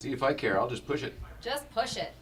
See if I care, I'll just push it. Just push it.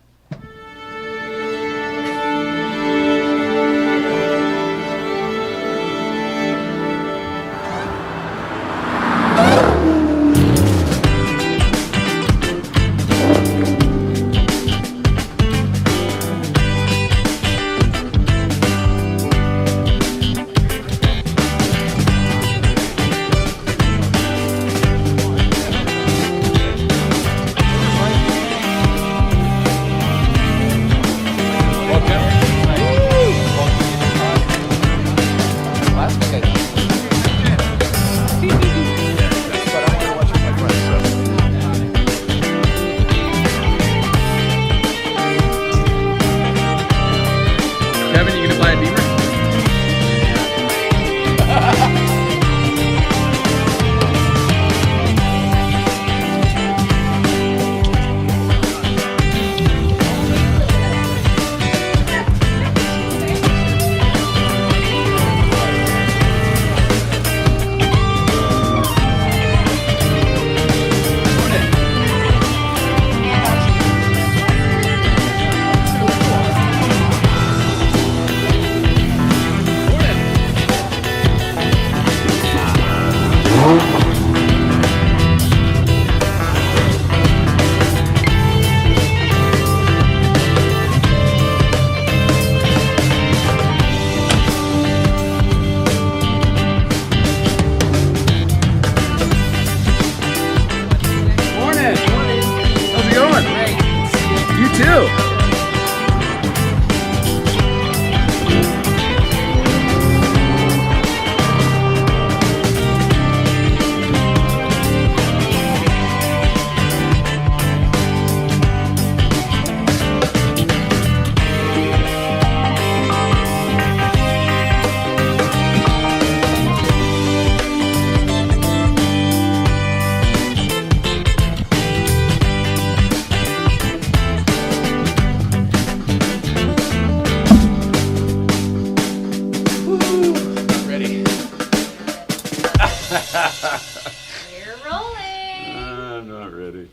We're rolling. I'm not ready.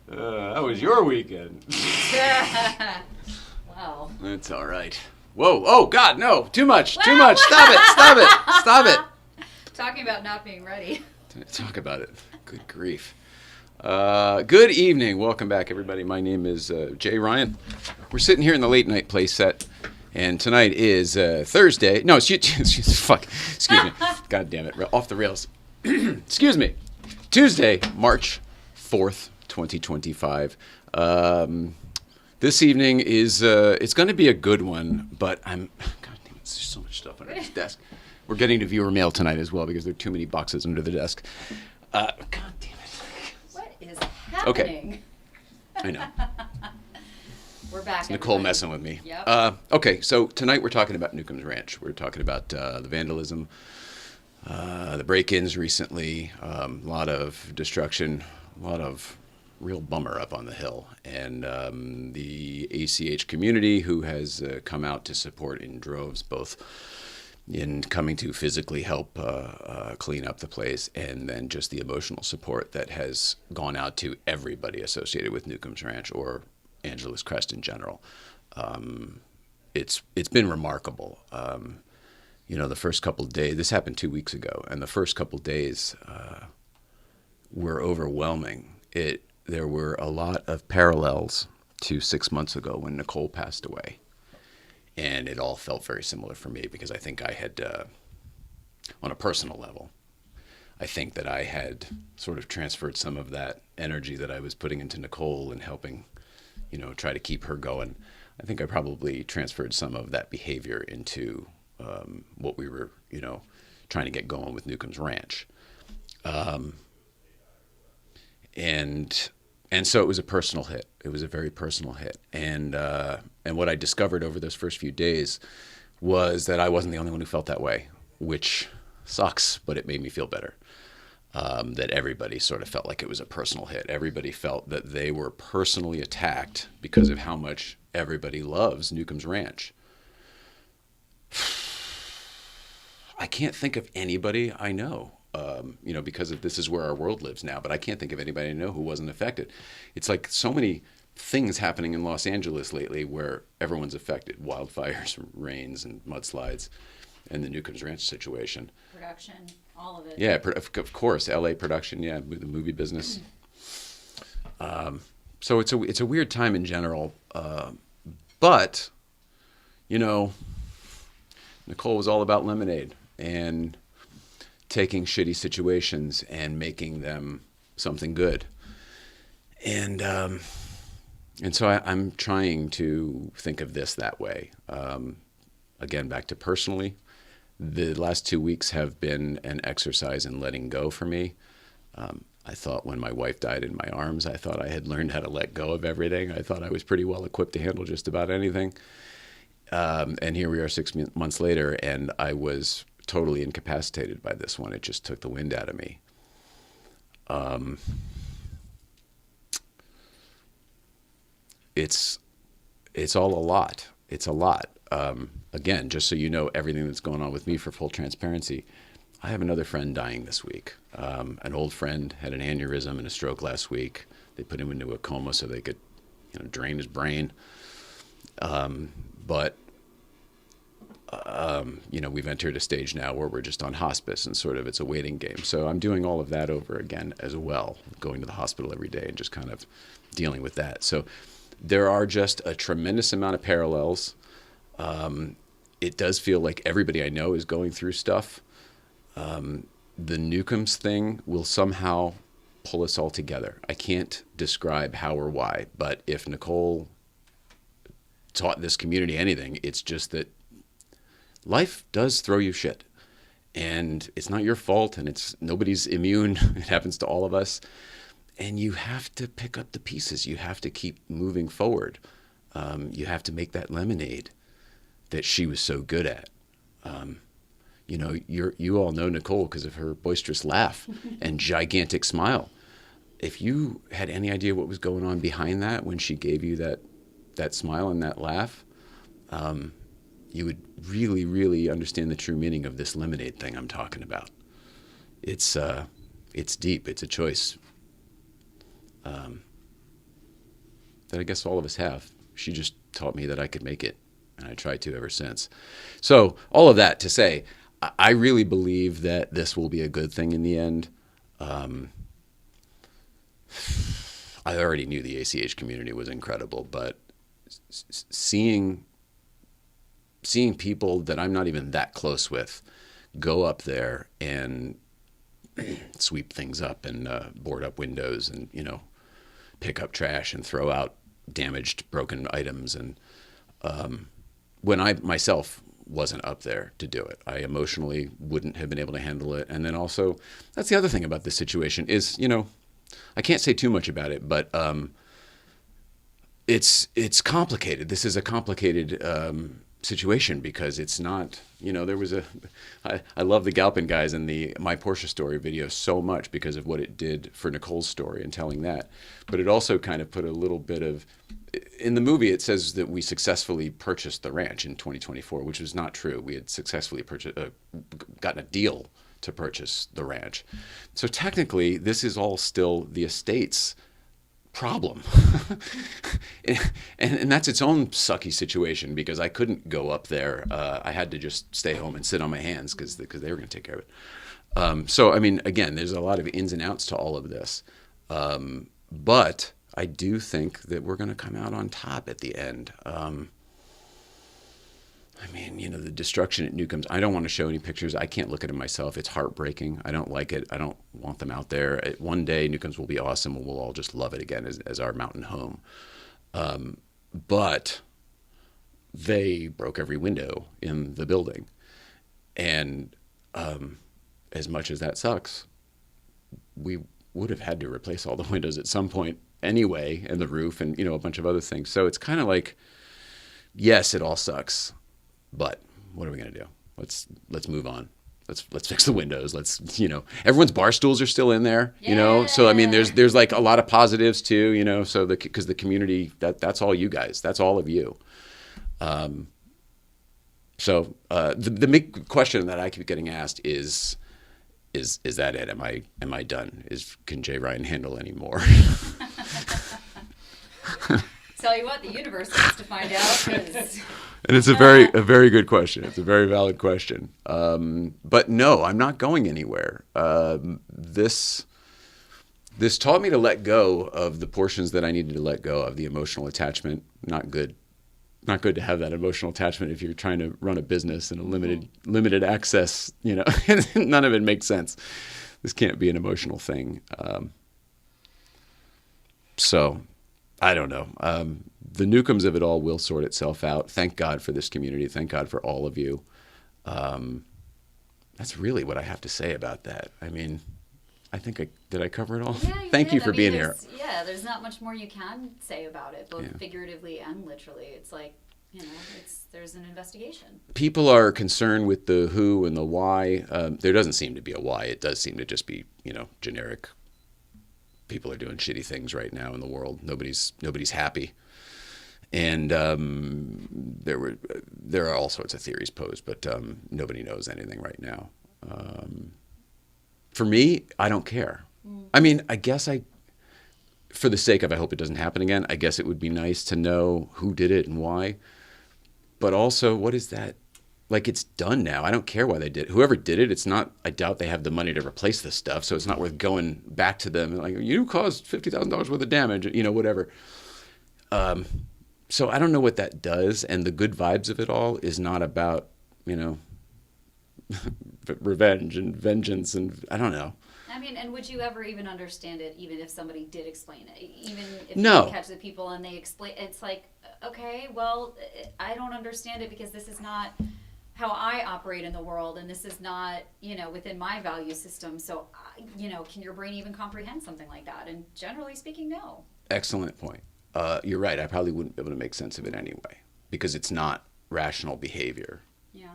How was your weekend? Wow. It's all right. Whoa, oh God, no, too much, too much. Stop it, stop it, stop it. Talking about not being ready. Talk about it. Good grief. Good evening. Welcome back, everybody. My name is Jay Ryan. We're sitting here in the Late Night Playset, and tonight is Thursday. No, fuck. Excuse me. God damn it. Off the rails. Excuse me. Tuesday, March 4th, 2025. This evening is it's going to be a good one, but God damn it, there's so much stuff under this desk. We're getting to viewer mail tonight as well because there are too many boxes under the desk. God damn it. What is happening? Okay. I know. We're back. It's Nicole messing with me. Yep. Okay, so tonight we're talking about Newcomb's Ranch. We're talking about the vandalism, the break-ins recently, a lot of destruction, a lot of real bummer up on the hill. And the ACH community who has come out to support in droves, both in coming to physically help clean up the place, and then just the emotional support that has gone out to everybody associated with Newcomb's Ranch or Angeles Crest in general. It's been remarkable. The first couple of days, this happened 2 weeks ago, and the first couple of days were overwhelming. There were a lot of parallels to 6 months ago when Nicole passed away. And it all felt very similar for me because I think I had, on a personal level, I think that I had sort of transferred some of that energy that I was putting into Nicole and helping, try to keep her going. I think I probably transferred some of that behavior into what we were, trying to get going with Newcomb's Ranch. And so it was a personal hit. It was a very personal hit. And what I discovered over those first few days was that I wasn't the only one who felt that way, which sucks, but it made me feel better. That everybody sort of felt like it was a personal hit. Everybody felt that they were personally attacked because of how much everybody loves Newcomb's Ranch. I can't think of anybody I know because this is where our world lives now. But I can't think of anybody I know who wasn't affected. It's like so many things happening in Los Angeles lately where everyone's affected. Wildfires, rains, and mudslides, and the Newcomb's Ranch situation. Production, all of it. Yeah, of course, LA production, yeah, the movie business. So it's a weird time in general. But, Nicole was all about lemonade and taking shitty situations and making them something good. And so I'm trying to think of this that way. Again, back to personally, the last 2 weeks have been an exercise in letting go for me. I thought when my wife died in my arms, I thought I had learned how to let go of everything. I thought I was pretty well equipped to handle just about anything. And here we are 6 months later, and I was totally incapacitated by this one. It just took the wind out of me. It's all a lot. It's a lot. Again, just so you know everything that's going on with me for full transparency, I have another friend dying this week. An old friend had an aneurysm and a stroke last week. They put him into a coma so they could, drain his brain. But we've entered a stage now where we're just on hospice and sort of it's a waiting game. So I'm doing all of that over again as well, going to the hospital every day and just kind of dealing with that. So there are just a tremendous amount of parallels. It does feel like everybody I know is going through stuff. The Newcombs thing will somehow pull us all together. I can't describe how or why, but if Nicole taught this community anything, it's just that life does throw you shit. And it's not your fault, and nobody's immune. It happens to all of us. And you have to pick up the pieces. You have to keep moving forward. You have to make that lemonade that she was so good at. You all know Nicole because of her boisterous laugh and gigantic smile. If you had any idea what was going on behind that when she gave you that smile and that laugh, you would really, really understand the true meaning of this lemonade thing I'm talking about. It's deep. It's a choice that I guess all of us have. She just taught me that I could make it, and I tried to ever since. So all of that to say, I really believe that this will be a good thing in the end. I already knew the ACH community was incredible, but seeing people that I'm not even that close with go up there and sweep things up and board up windows and, pick up trash and throw out damaged, broken items. And when I myself wasn't up there to do it, I emotionally wouldn't have been able to handle it. And then also, that's the other thing about this situation is, I can't say too much about it, but it's complicated. This is a complicated situation because it's not, there was I love the Galpin guys and the My Porsche Story video so much because of what it did for Nicole's story and telling that. But it also kind of put a little bit of, in the movie it says that we successfully purchased the ranch in 2024, which was not true. We had successfully gotten a deal to purchase the ranch. So technically this is all still the estate's problem. and that's its own sucky situation because I couldn't go up there. I had to just stay home and sit on my hands because they were going to take care of it. So, I mean, again, there's a lot of ins and outs to all of this. But I do think that we're going to come out on top at the end. The destruction at Newcomb's, I don't want to show any pictures. I can't look at it myself. It's heartbreaking. I don't like it. I don't want them out there. One day, Newcomb's will be awesome, and we'll all just love it again as our mountain home. But they broke every window in the building. And as much as that sucks, we would have had to replace all the windows at some point anyway, and the roof and, a bunch of other things. So it's kind of like, yes, it all sucks. But what are we going to do? Let's move on. Let's fix the windows. Everyone's bar stools are still in there, So I mean, there's like a lot of positives too, so because the community, that's all you guys, that's all of you. So the big question that I keep getting asked is is that it? Am I done? Can Jay Ryan handle any more? Tell you what, the universe wants to find out. And it's a very good question. It's a very valid question. But no, I'm not going anywhere. This taught me to let go of the portions that I needed to let go of. The emotional attachment, not good. Not good to have that emotional attachment if you're trying to run a business in a limited access. None of it makes sense. This can't be an emotional thing. So I don't know. The Newcombs of it all will sort itself out. Thank God for this community. Thank God for all of you. That's really what I have to say about that. I mean, I think did I cover it all? Yeah, Thank you for being here. Yeah, there's not much more you can say about it, both figuratively and literally. It's like, there's an investigation. People are concerned with the who and the why. There doesn't seem to be a why. It does seem to just be, generic. People are doing shitty things right now in the world. Nobody's happy. And there are all sorts of theories posed, but nobody knows anything right now. For me, I don't care. I mean, I guess for the sake of, I hope it doesn't happen again, I guess it would be nice to know who did it and why. But also, what is that? Like, it's done now. I don't care why they did it. Whoever did it, it's not, I doubt they have the money to replace this stuff, so it's not worth going back to them. Like, you caused $50,000 worth of damage, whatever. So I don't know what that does, and the good vibes of it all is not about, revenge and vengeance, and I don't know. I mean, and would you ever even understand it, even if somebody did explain it? Even if no. you catch the people and they explain, it's like, okay, well, I don't understand it because this is not how I operate in the world, and this is not, within my value system. So, can your brain even comprehend something like that? And generally speaking, no. Excellent point. You're right. I probably wouldn't be able to make sense of it anyway, because it's not rational behavior. Yeah.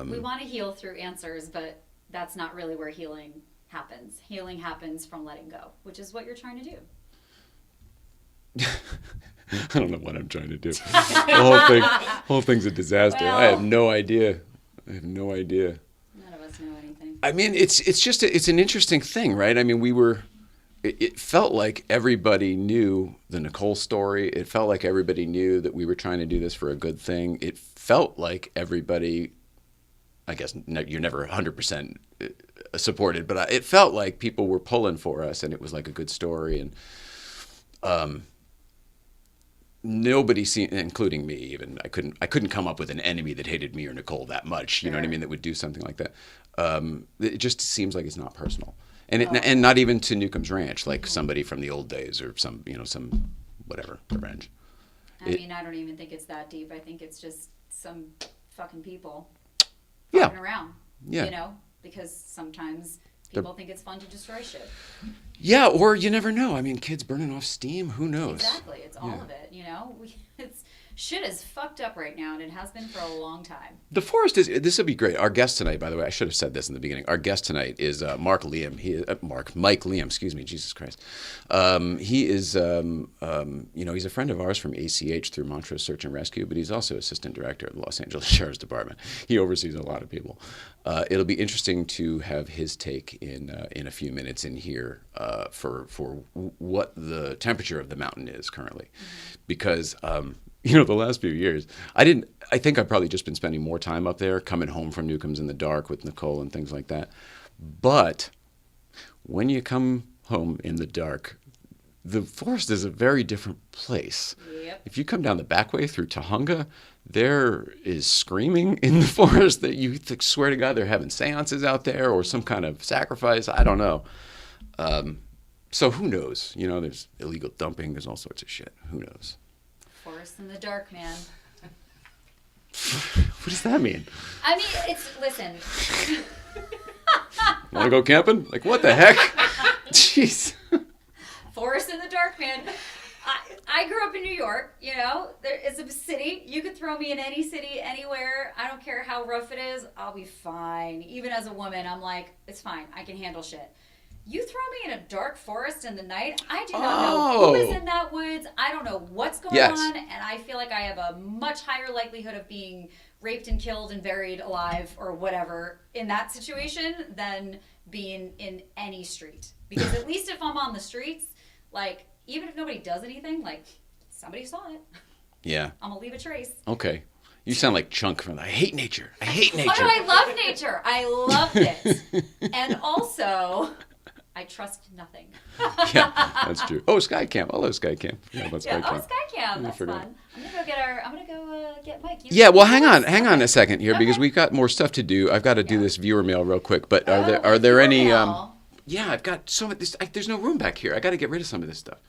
We want to heal through answers, but that's not really where healing happens. Healing happens from letting go, which is what you're trying to do. I don't know what I'm trying to do. The whole thing's a disaster. Well, I have no idea. None of us know anything. I mean, it's just it's an interesting thing, right? I mean, it felt like everybody knew the Nicole story. It felt like everybody knew that we were trying to do this for a good thing. It felt like everybody, I guess you're never 100% supported, but it felt like people were pulling for us, and it was like a good story. And nobody seemed, including me even, I couldn't come up with an enemy that hated me or Nicole that much, you know what I mean, that would do something like that. It just seems like it's not personal. And not even to Newcomb's Ranch, like somebody from the old days or some whatever, revenge. I mean, I don't even think it's that deep. I think it's just some fucking people yeah. fucking around, because sometimes people think it's fun to destroy shit. Yeah, or you never know. I mean, kids burning off steam, who knows? Exactly. It's all of it, shit is fucked up right now, and it has been for a long time. The forest this will be great. Our guest tonight, by the way, I should have said this in the beginning. Our guest tonight is Mike Leum, excuse me, Jesus Christ. He is, he's a friend of ours from ACH through Montrose Search and Rescue, but he's also assistant director of the Los Angeles Sheriff's Department. He oversees a lot of people. It'll be interesting to have his take in a few minutes in here for what the temperature of the mountain is currently, because the last few years, I think I've probably just been spending more time up there, coming home from Newcomb's in the dark with Nicole and things like that. But when you come home in the dark, the forest is a very different place. Yep. If you come down the back way through Tahunga, there is screaming in the forest that you swear to God they're having seances out there or some kind of sacrifice. I don't know. So who knows? There's illegal dumping. There's all sorts of shit. Who knows? Forest in the dark, man. What does that mean? I mean, listen. Want to go camping? Like, what the heck? Jeez. Forest in the dark, man. I grew up in New York, there is a city. You could throw me in any city, anywhere. I don't care how rough it is. I'll be fine. Even as a woman, I'm like, it's fine. I can handle shit. You throw me in a dark forest in the night, I do not know who is in that woods. I don't know what's going on, and I feel like I have a much higher likelihood of being raped and killed and buried alive or whatever in that situation than being in any street. Because at least if I'm on the streets, like, even if nobody does anything, like, somebody saw it. Yeah. I'm going to leave a trace. Okay. You sound like Chunk from I Hate Nature. I hate nature. Oh, no, I love nature. I loved it. And also, I trust nothing. Yeah, that's true. Oh, Sky Camp. I love Sky Camp. Yeah, about Sky Camp. Sky Camp. That's fun. I'm gonna go get Mike. Yeah, well, hang on a second here because we've got more stuff to do. I've got to do this viewer mail real quick. But are there any? Yeah, I've got so much. There's no room back here. I got to get rid of some of this stuff.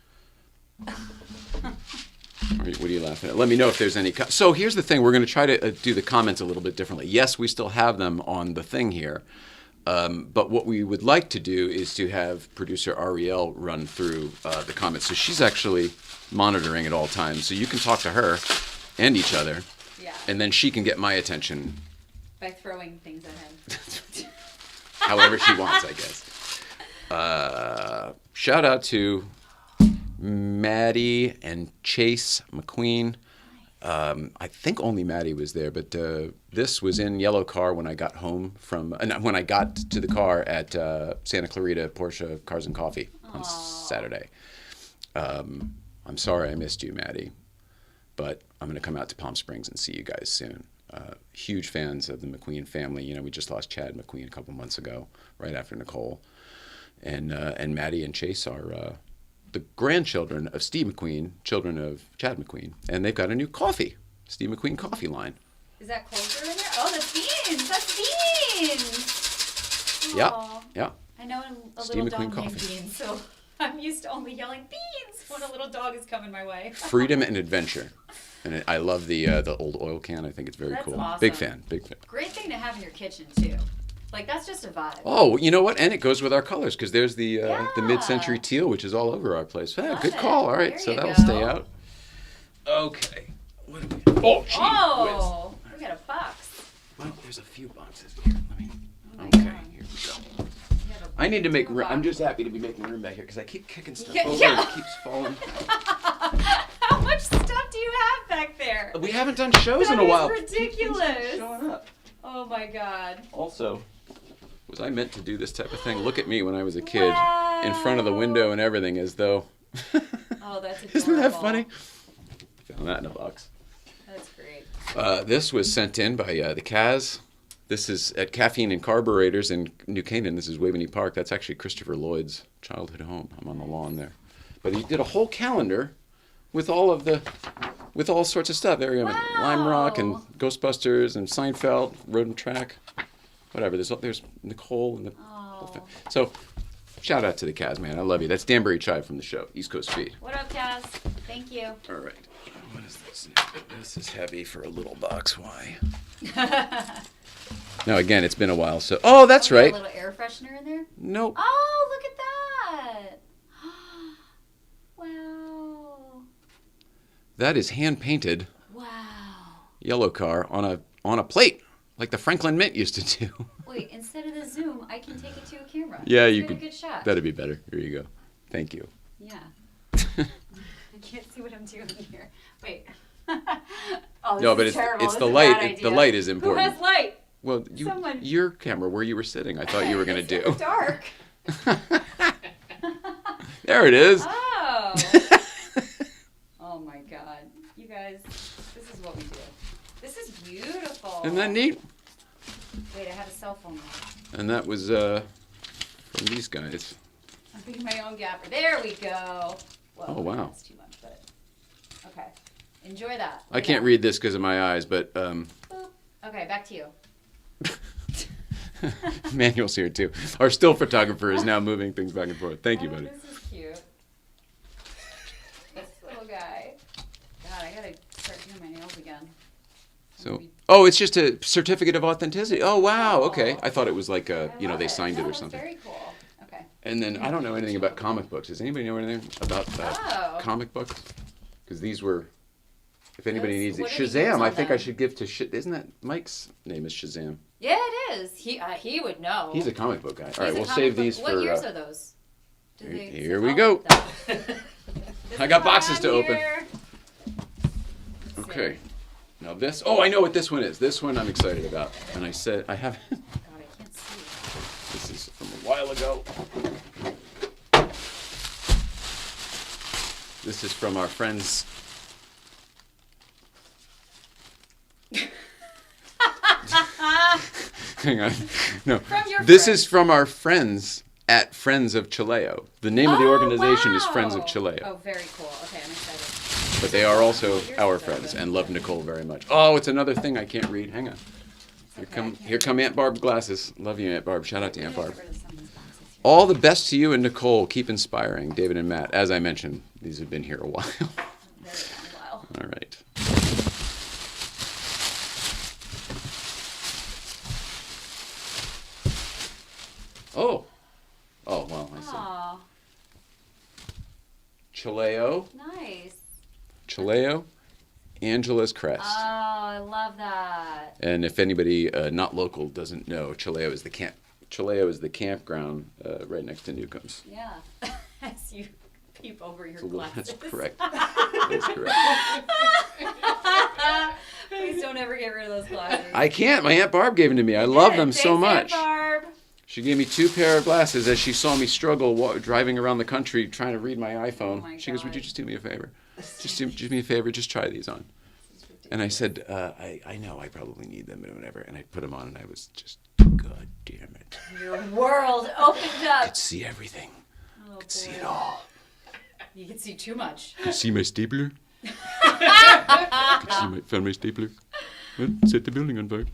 What are you laughing at? Let me know if there's any. So here's the thing. We're going to try to do the comments a little bit differently. Yes, we still have them on the thing here. But what we would like to do is to have producer Ariel run through the comments. So she's actually monitoring at all times. So you can talk to her and each other. Yeah. And then she can get my attention. By throwing things at him. However she wants, I guess. Shout out to Maddie and Chase McQueen. I think only Maddie was there, but this was in yellow car when I got home from when I got to the car at Santa Clarita Porsche Cars and Coffee on Saturday. I'm sorry I missed you, Maddie, but I'm going to come out to Palm Springs and see you guys soon. Huge fans of the McQueen family. You know, we just lost Chad McQueen a couple months ago, right after Nicole, and Maddie and Chase are the grandchildren of Steve McQueen, children of Chad McQueen, and they've got a new coffee, Steve McQueen coffee line. Is that Culture in there? Oh, that's beans. That's beans. Yeah, yeah. I know a Steve little McQueen dog named coffee. Beans, so I'm used to only yelling beans when a little dog is coming my way. Freedom and adventure, and I love the old oil can. I think it's very That's cool. awesome. Big fan. Great thing to have in your kitchen too. Like, that's just a vibe. Oh, you know what? And it goes with our colors because there's the Yeah. mid-century teal, which is all over our place. Love Good it. call. All right, There so you that'll go. stay out. Okay. What do we? Oh, gee Oh, we got a box. whiz. Well, there's a few boxes here. Let me. Oh my Okay, God. here we go. We have a I need to make room. box. I'm just happy to be making room back here because I keep kicking stuff Yeah, over yeah. and it keeps falling. How much stuff do you have back there? We haven't done shows in a That is while. ridiculous. Showing up. Oh my God. Also, was I meant to do this type of thing? Look at me when I was a kid, in front of the window and everything, as though. Oh, that's adorable. Isn't that funny? Found that in a box. That's great. This was sent in by the Kaz. This is at Caffeine and Carburetors in New Canaan. This is Waveney Park. That's actually Christopher Lloyd's childhood home. I'm on the lawn there. But he did a whole calendar with all sorts of stuff. There you have Lime Rock and Ghostbusters and Seinfeld, Road and Track, whatever. There's Nicole and the whole thing. So shout out to the Kaz, man. I love you. That's Danbury Chive from the show, East Coast Feed. What up, Kaz? Thank you. All right. What is this? This is heavy for a little box. Why? Now, again, it's been a while, so... Oh, that's We got right. a little air freshener in there? Nope. Oh, look at that. Wow. That is hand-painted Wow. yellow car on a plate, like the Franklin Mint used to do. Wait, instead of the zoom, I can take it to a camera. Yeah, Let's you get could. a good shot. That'd be better. Here you go. Thank you. Yeah. I can't see what I'm doing here. Wait. Oh, this No, is but terrible. it's This the is a light. bad The idea. light is Who important. has light? Well, Someone. your camera, where you were sitting, I thought you were going to It's do. so dark. There it is. Oh. Oh my God. You guys, this is what we do. This is beautiful. Isn't that neat? Wait, I have a cell phone now. And that was from these guys. I'm thinking my own gapper. There we go. Whoa, Oh, wow. That's too much, but okay. Enjoy that. I can't read this because of my eyes, but Boop. Okay, back to you. Manuel's here too. Our still photographer is now moving things back and forth. Thank you, buddy. This is cute. This little guy. God, I gotta start doing my nails again. So, it's just a certificate of authenticity. Oh, wow. Okay. I thought it was like they signed it or That's something. very cool. Okay. And then I don't know anything about comic books. Does anybody know anything about Oh. comic books? Because these were, if anybody Those- needs it, what are the years Shazam. I on think I them? should give to Isn't that Mike's name is Shazam? Yeah, it is. He would know. He's a comic book guy. All He's right, a we'll comic save book- these What for. years are those? Do here- they- here we oh, go. This I is got what boxes I'm to open. here. Let's Okay. see. Now this, oh, I know what this one is. This one I'm excited about. And I said, I have, God, I can't see. this is from a while ago. This is from our friends. Hang on. No. From your This friends. is from our friends at Friends of Chilao. The name of the organization is Friends of wow. Chilao. Oh, very cool. Okay, I'm excited. But they are also our friends and love Nicole very much. Oh, it's another thing I can't read. Hang on. Here come Aunt Barb's glasses. Love you, Aunt Barb. Shout out to Aunt Barb. Get rid of some of these boxes here. All the best to you and Nicole. Keep inspiring, David and Matt. As I mentioned, these have been here a while. Very long while. All right. Oh. Oh, well, I see. Aw, Chilao. nice. Chilao. Angeles Crest. Oh, I love that. And if anybody not local doesn't know, Chilao is the campground right next to Newcomb's. Yeah. As you peep over your That's glasses. correct. That's correct. Please don't ever get rid of those glasses. I can't. My Aunt Barb gave them to me. I love them so Thanks, much. Aunt Barb. She gave me 2 pair of glasses as she saw me struggle driving around the country trying to read my iPhone. my She goes, "Would you God. just do me a favor? Just do me a favor. Just try these on." And I said, I know I probably need them and whatever. And I put them on and I was just, God damn it. Your world opened I up. could see everything. Oh, Could see boy. it all. You can see too much. Could see my stapler. Found my stapler. Well, set the building on fire.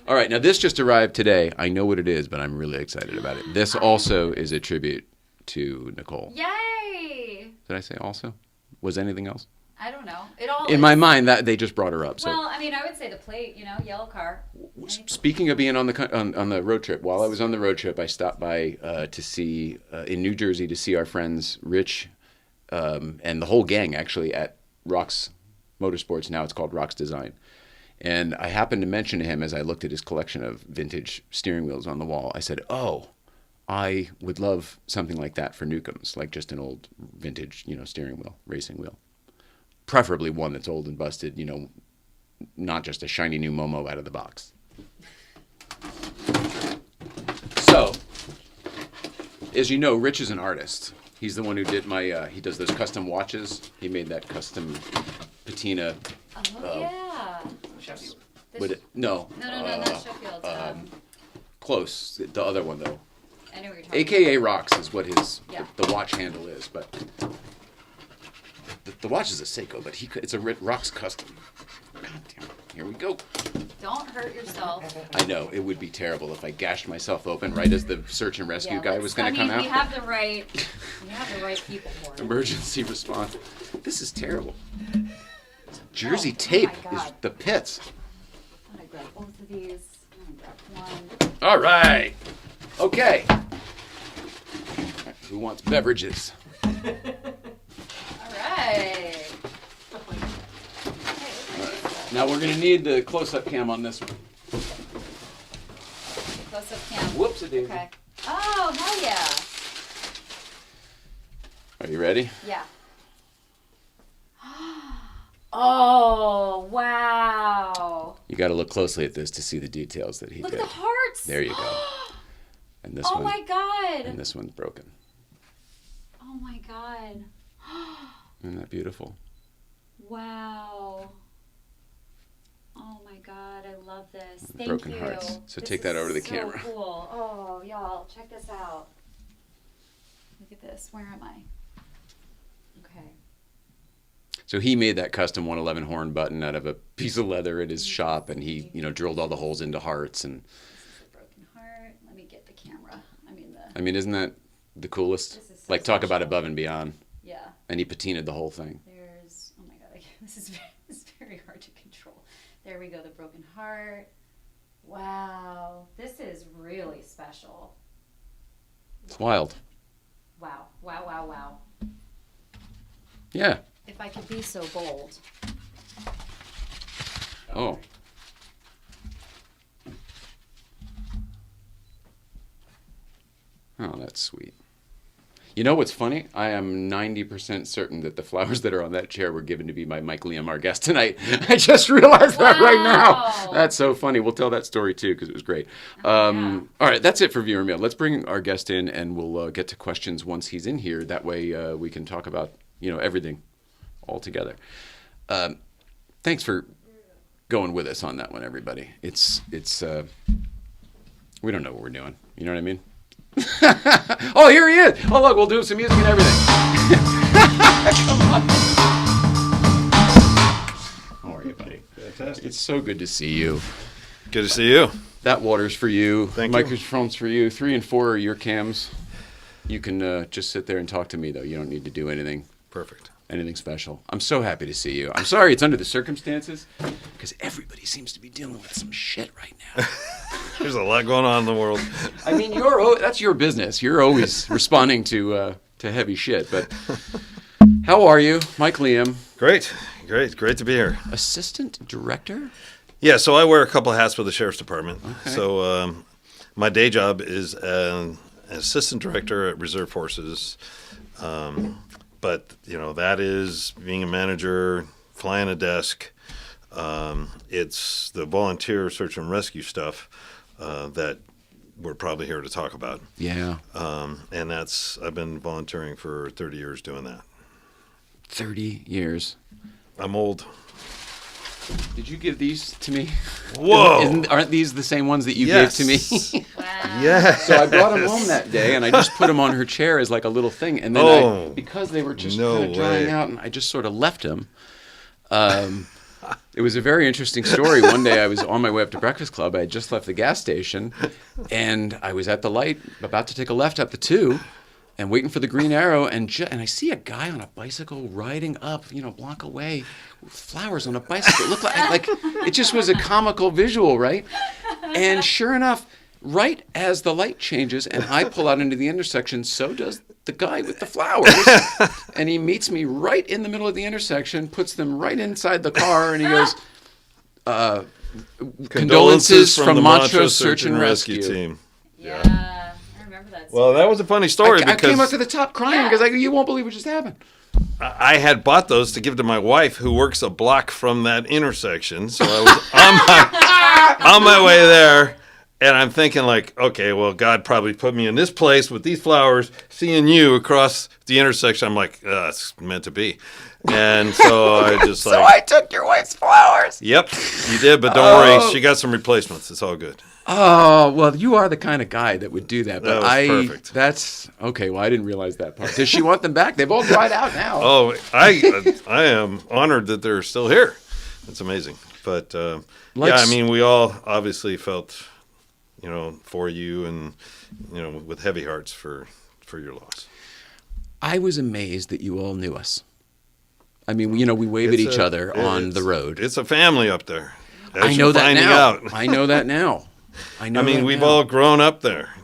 All right, now this just arrived today. I know what it is, but I'm really excited about it. This also is a tribute to Nicole. Yay! Did I say also? Was anything else? I don't know. It all In is. my mind, that they just brought her up. So, Well, I mean, I would say the plate, yellow car. speaking of being on the road trip, while I was on the road trip, I stopped by to see in New Jersey to see our friends Rich and the whole gang actually at Rox Motorsports. Now it's called Rox Design. And I happened to mention to him as I looked at his collection of vintage steering wheels on the wall, I said, "Oh, I would love something like that for Newcomb's, like just an old vintage, steering wheel, racing wheel. Preferably one that's old and busted, not just a shiny new Momo out of the box." So, as you know, Rich is an artist. He's the one who did he does those custom watches. He made that custom patina. Oh, yeah. Sheffield. No, No, not Sheffield. close. The other one, though. I know what you're talking AKA Rocks is what his Yeah. the watch handle is, but the watch is a Seiko, but it's a Rocks custom. God damn it. Here we go. about. Don't hurt yourself. I know, it would be terrible if I gashed myself open right as the search and rescue guy was going to come out. We have the right people for it. Emergency response. This is terrible. Jersey tape my is God. the pits. I'm gonna grab both of these. I'm gonna grab one. All right. Okay. Who wants beverages? All right. Now we're going to need the close-up cam on this one. Close up cam. Whoops-a-daisy. Okay. Oh, hell yeah. Are you ready? Yeah. Oh, wow. You got to look closely at this to see the details that he Look did. at the hearts. There you go. And this Oh one. my God. And this one's broken. Oh my God. Isn't that beautiful? Wow. Oh my God, I love this. Thank Broken you. hearts. So This take that is over to the so camera. Cool. Oh, y'all, check this out. Look at this. Where am I? Okay. So he made that custom 111 horn button out of a piece of leather in his shop, and he, drilled all the holes into hearts. And This is a broken heart. Let me get the camera. isn't that the coolest? This is so Like, talk about special. above and beyond. Yeah. And he patinaed the whole thing. There's. Oh my God. This is very hard to control. There we go. The broken heart. Wow. This is really special. It's wild. Wow. Wow. Wow. Wow. Yeah. If I could be so bold. Oh. Oh, that's sweet. You know what's funny? I am 90% certain that the flowers that are on that chair were given to me by Mike Leum, our guest tonight. I just realized that right now. That's so funny. We'll tell that story too because it was great. All right, that's it for viewer mail. Let's bring our guest in and we'll get to questions once he's in here. That way we can talk about everything all together. Thanks for going with us on that one, everybody. It's we don't know what we're doing. You know what I mean? Oh, here he is. Oh, look, we'll do some music and everything. Come on. How are you, buddy? Fantastic. It's so good to see you. Good to see you. That water's for you. Thank you. Microphone's for you. 3 and 4 are your cams. You can just sit there and talk to me, though. You don't need to do anything. Perfect. Anything special. I'm so happy to see you. I'm sorry it's under the circumstances, because everybody seems to be dealing with some shit right now. There's a lot going on in the world. I mean, that's your business. You're always responding to heavy shit. But how are you, Mike Leum? Great to be here. Assistant director? Yeah, so I wear a couple of hats for the Sheriff's Department. Okay. So my day job is an assistant director at Reserve Forces. But, that is being a manager, flying a desk. It's the volunteer search and rescue stuff that we're probably here to talk about. Yeah. And I've been volunteering for 30 years doing that. 30 years. I'm old. Did you give these to me? Whoa! Aren't these the same ones that you Yes. gave to me? Wow. Yeah. So I brought them home that day, and I just put them on her chair as like a little thing. And then because they were just no kind of drying way. out, and I just sort of left them. It was a very interesting story. One day I was on my way up to Breakfast Club. I had just left the gas station, and I was at the light, about to take a left up the 2, and waiting for the green arrow, and I see a guy on a bicycle riding up, a block away, with flowers on a bicycle. It looked like it just was a comical visual, right? And sure enough, right as the light changes and I pull out into the intersection, so does the guy with the flowers. And he meets me right in the middle of the intersection, puts them right inside the car, and he goes, condolences from Montrose Search and Rescue Team. Yeah. I remember that. Well, that was a funny story I because came up to the top crying because you won't believe what just happened. I had bought those to give to my wife, who works a block from that intersection. So I was on my way there, and I'm thinking like, okay, well, God probably put me in this place with these flowers, seeing you across the intersection. I'm like, it's meant to be. And so I just So I took your wife's flowers. Yep, you did, but don't worry, she got some replacements. It's all good. Oh, well, you are the kind of guy that would do that. But That was perfect. That's okay. Well, I didn't realize that part. Does she want them back? They've all dried out now. Oh, I am honored that they're still here. It's amazing. But we all obviously felt, for you and, with heavy hearts for your loss. I was amazed that you all knew us. I mean, we wave at each other on the road. It's a family up there. I know that now. I know that now. We've all grown up there.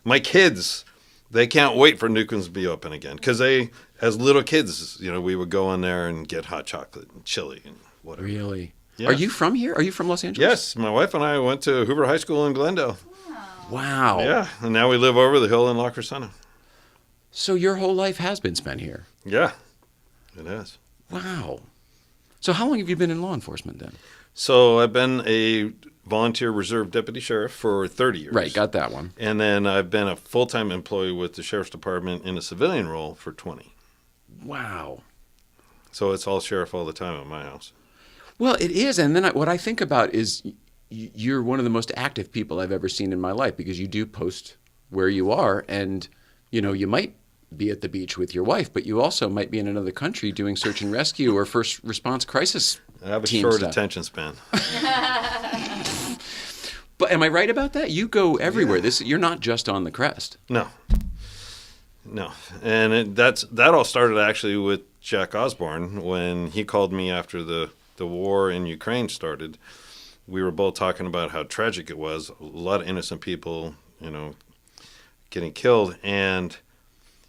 My kids, they can't wait for Newcomb's to be open again because as little kids, we would go in there and get hot chocolate and chili and whatever. Really? Yeah. Are you from here? Are you from Los Angeles? Yes. My wife and I went to Hoover High School in Glendale. Wow. Yeah. And now we live over the hill in La Crescenta. So your whole life has been spent here? Yeah, it has. Wow. So how long have you been in law enforcement then? So I've been a volunteer reserve deputy sheriff for 30 years. Right, got that one. And then I've been a full-time employee with the Sheriff's Department in a civilian role for 20. Wow. So it's all sheriff all the time at my house. Well, it is. And then what I think about is you're one of the most active people I've ever seen in my life because you do post where you are. And, you might be at the beach with your wife, but you also might be in another country doing search and rescue or first response crisis I have a team short stuff. attention span. But am I right about that? You go everywhere. Yeah. You're not just on the Crest. No. And that all started actually with Jack Osborne when he called me after the war in Ukraine started. We were both talking about how tragic it was. A lot of innocent people, getting killed. And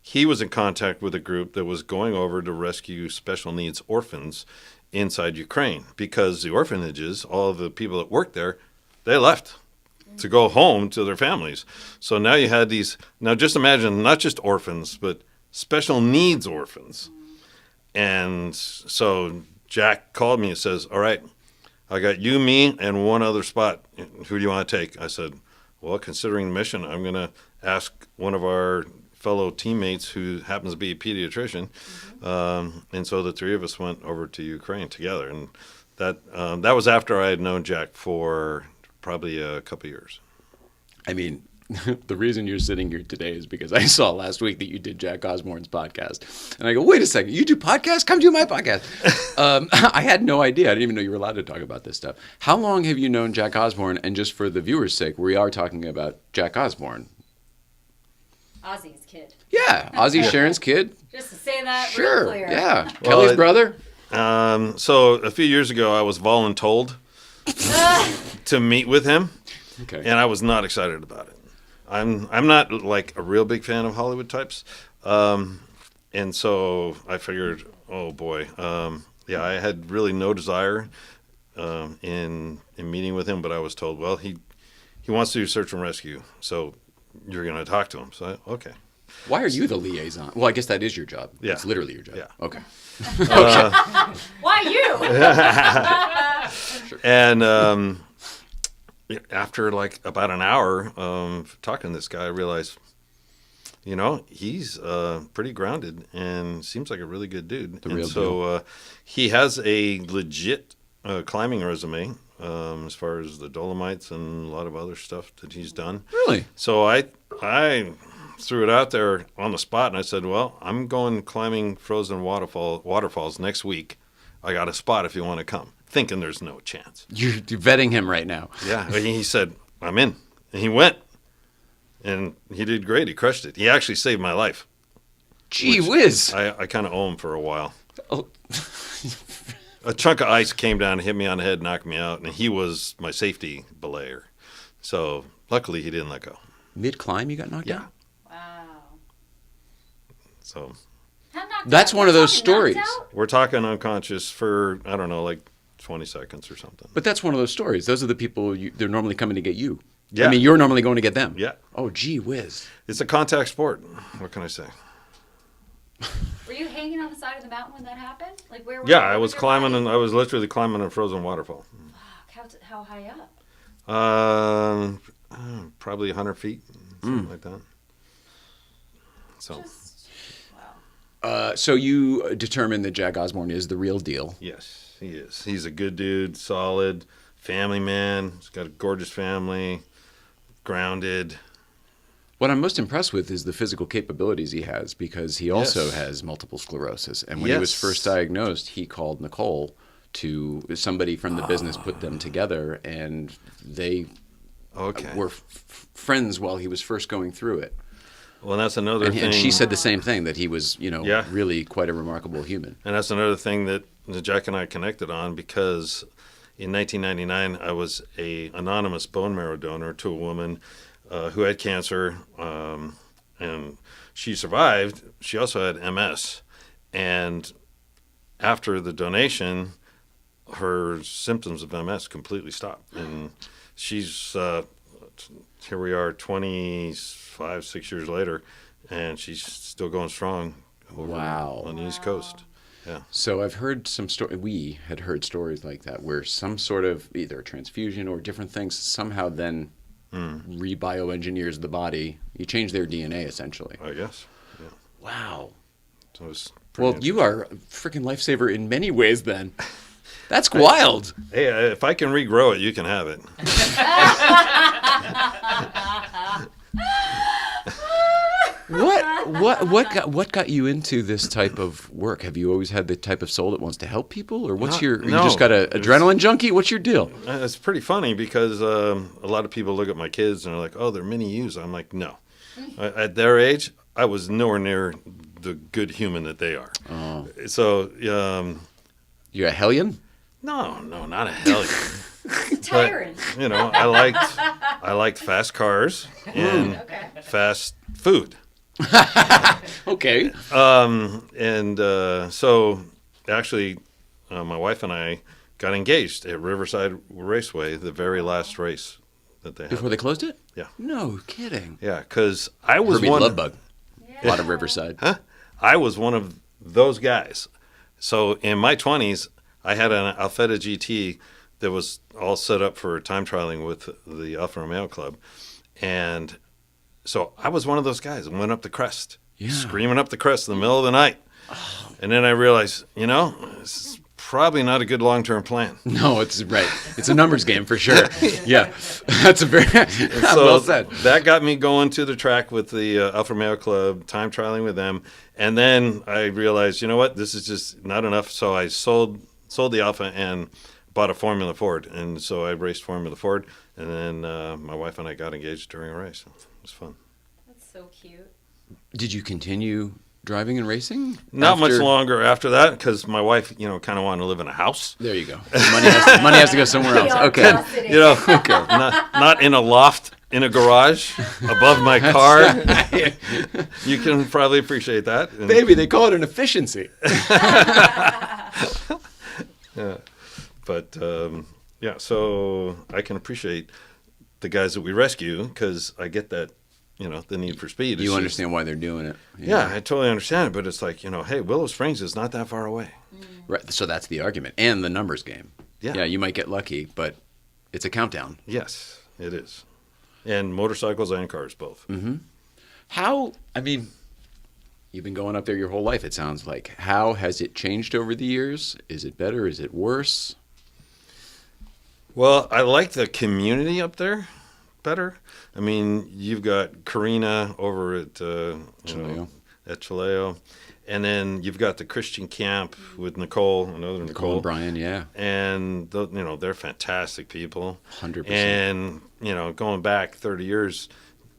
he was in contact with a group that was going over to rescue special needs orphans inside Ukraine because the orphanages, all of the people that worked there, they left to go home to their families. So now you had now just imagine not just orphans, but special needs orphans. And so Jack called me and says, all right, I got you, me, and one other spot. Who do you want to take? I said, well, considering the mission, I'm going to ask one of our fellow teammates who happens to be a pediatrician. And so the three of us went over to Ukraine together. And that was after I had known Jack for probably a couple of years. I mean, the reason you're sitting here today is because I saw last week that you did Jack Osborne's podcast. And I go, wait a second, you do podcasts? Come do my podcast. I had no idea. I didn't even know you were allowed to talk about this stuff. How long have you known Jack Osborne? And just for the viewers' sake, we are talking about Jack Osborne. Ozzy's kid. Yeah, Ozzy Sharon's kid. Just to say that Sure, real clear. yeah. Well, Kelly's brother. So a few years ago, I was voluntold to meet with him. Okay. And I was not excited about it. I'm not like a real big fan of Hollywood types, and so I figured, oh boy, I had really no desire in meeting with him, but I was told, well, he wants to do search and rescue, so you're going to talk to him. So okay. Why are you the liaison? Well, I guess that is your job. Yeah. It's literally your job. Yeah. Okay. Why you? And after like about an hour of talking to this guy, I realized, he's pretty grounded and seems like a really good dude. The real so he has a legit climbing resume as far as the Dolomites and a lot of other stuff that he's done. Really? So I threw it out there on the spot, and I said, well, I'm going climbing frozen waterfalls next week. I got a spot if you want to come. Thinking there's no chance. You're vetting him right now. Yeah, he said, I'm in. And he went. And he did great. He crushed it. He actually saved my life. Gee whiz. I kind of owe him for a while. Oh. A chunk of ice came down, hit me on the head, knocked me out, and he was my safety belayer. So luckily he didn't let go. Mid-climb you got knocked out? Wow. So that's one of those stories. we're talking unconscious for, I don't know, like 20 seconds or something. But that's one of those stories. Those are the people, they're normally coming to get you. Yeah. I mean, you're normally going to get them. Yeah. Oh, gee whiz. It's a contact sport. What can I say? Were you hanging on the side of the mountain when that happened? Like where? Yeah, I was climbing, and I was literally climbing a frozen waterfall. Fuck, how high up? Probably 100 feet, something like that. So, Wow. So you determined that Jack Osborne is the real deal. yes, he is. He's a good dude, solid, family man. He's got a gorgeous family, grounded. What I'm most impressed with is the physical capabilities he has, because he also Yes. has multiple sclerosis. And when he was Yes. first diagnosed, he called Nicole to somebody from the business put them together, and they Okay. were friends while he was first going through it. Well, that's another thing. And she said the same thing, that he was, Yeah. really quite a remarkable human. And that's another thing that Jack and I connected on, because in 1999, I was a anonymous bone marrow donor to a woman who had cancer, and she survived. She also had MS. And after the donation, her symptoms of MS completely stopped. And she's, here we are 25, 6 years later, and she's still going strong over Wow. on the East Coast. Yeah. So I've heard we had heard stories like that, where some sort of either transfusion or different things somehow then re-bioengineers the body. You change their DNA, essentially. I guess. Yeah. Wow. So it was Well, pretty you are a freaking lifesaver in many ways then. That's wild. Hey, if I can regrow it, you can have it. What got you into this type of work? Have you always had the type of soul that wants to help people, or what's you just got an adrenaline junkie? What's your deal? It's pretty funny because a lot of people look at my kids and they're like, "Oh, they're mini yous." I'm like, no. At their age, I was nowhere near the good human that they are. Oh. So, You're a hellion? no, not a hellion. Tyrant. But, I liked fast cars and Okay. fast food. Okay. So actually, my wife and I got engaged at Riverside Raceway, the very last race that they had. Before they closed it? Yeah. No kidding. Yeah, because I was Herbie one. Lovebug. A lot of Riverside. Huh? I was one of those guys. So in my 20s, I had an Alfetta GT that was all set up for time trialing with the Alfa Romeo Club. And so I was one of those guys and went up the crest, screaming up the crest in the middle of the night. And then I realized, this is probably not a good long-term plan. No, it's right. It's a numbers game for sure. Yeah, that's a very well said. That got me going to the track with the Alfa Romeo Club, time trialing with them. And then I realized, you know what, this is just not enough. So I sold the Alfa and bought a Formula Ford. And so I raced Formula Ford. And then my wife and I got engaged during a race. It was fun. That's so cute. Did you continue driving and racing? Not much longer after that, because my wife, kind of wanted to live in a house. There you go. Money has to go somewhere else. Okay. Not in a loft in a garage above my car. You can probably appreciate that. And, baby, they call it an efficiency. yeah. But so I can appreciate the guys that we rescue, because I get that. The need for speed. You understand why they're doing it. Yeah, I totally understand it, but it's like, hey, Willow Springs is not that far away. Right, so that's the argument. And the numbers game. Yeah, you might get lucky, but it's a countdown. Yes, it is. And motorcycles and cars both. Mm-hmm. You've been going up there your whole life, it sounds like. How has it changed over the years? Is it better? Is it worse? Well, I like the community up there better. You've got Karina over at Chilao. At Chilao, and then you've got the Christian camp with Nicole, another Nicole and Brian, yeah, and they're fantastic people. 100%. And going back 30 years,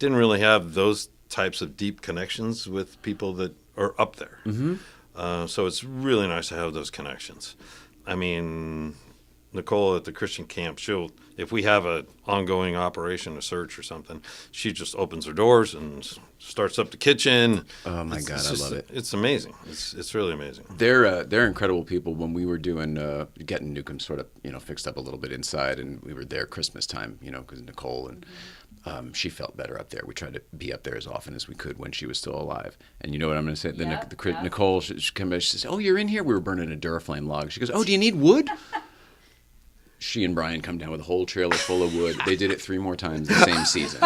didn't really have those types of deep connections with people that are up there. Mm-hmm. So it's really nice to have those connections. Nicole at the Christian camp, if we have an ongoing operation, a search or something, she just opens her doors and starts up the kitchen. Oh my God, I love it. It's amazing. It's really amazing. They're incredible people. When we were doing getting Newcomb sort of fixed up a little bit inside, and we were there Christmas time, because Nicole and she felt better up there. We tried to be up there as often as we could when she was still alive. And you know what I'm going to say? Nicole, she came back, she says, "Oh, you're in here." We were burning a Duraflame log. She goes, "Oh, do you need wood?" She and Brian come down with a whole trailer full of wood. They did it 3 more times the same season.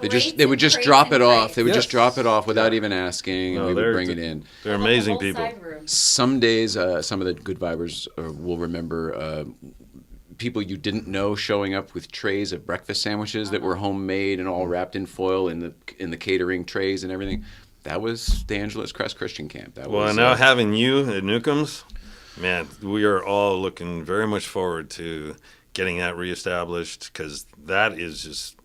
They would just drop it off. They would just drop it off without even asking, and we would bring it in. They're amazing people. Some days, some of the good vibers will remember people you didn't know showing up with trays of breakfast sandwiches that were homemade and all wrapped in foil in the catering trays and everything. That was the Angeles Crest Christian Camp. Now having you at Newcomb's, man, we are all looking very much forward to getting that reestablished, because that is just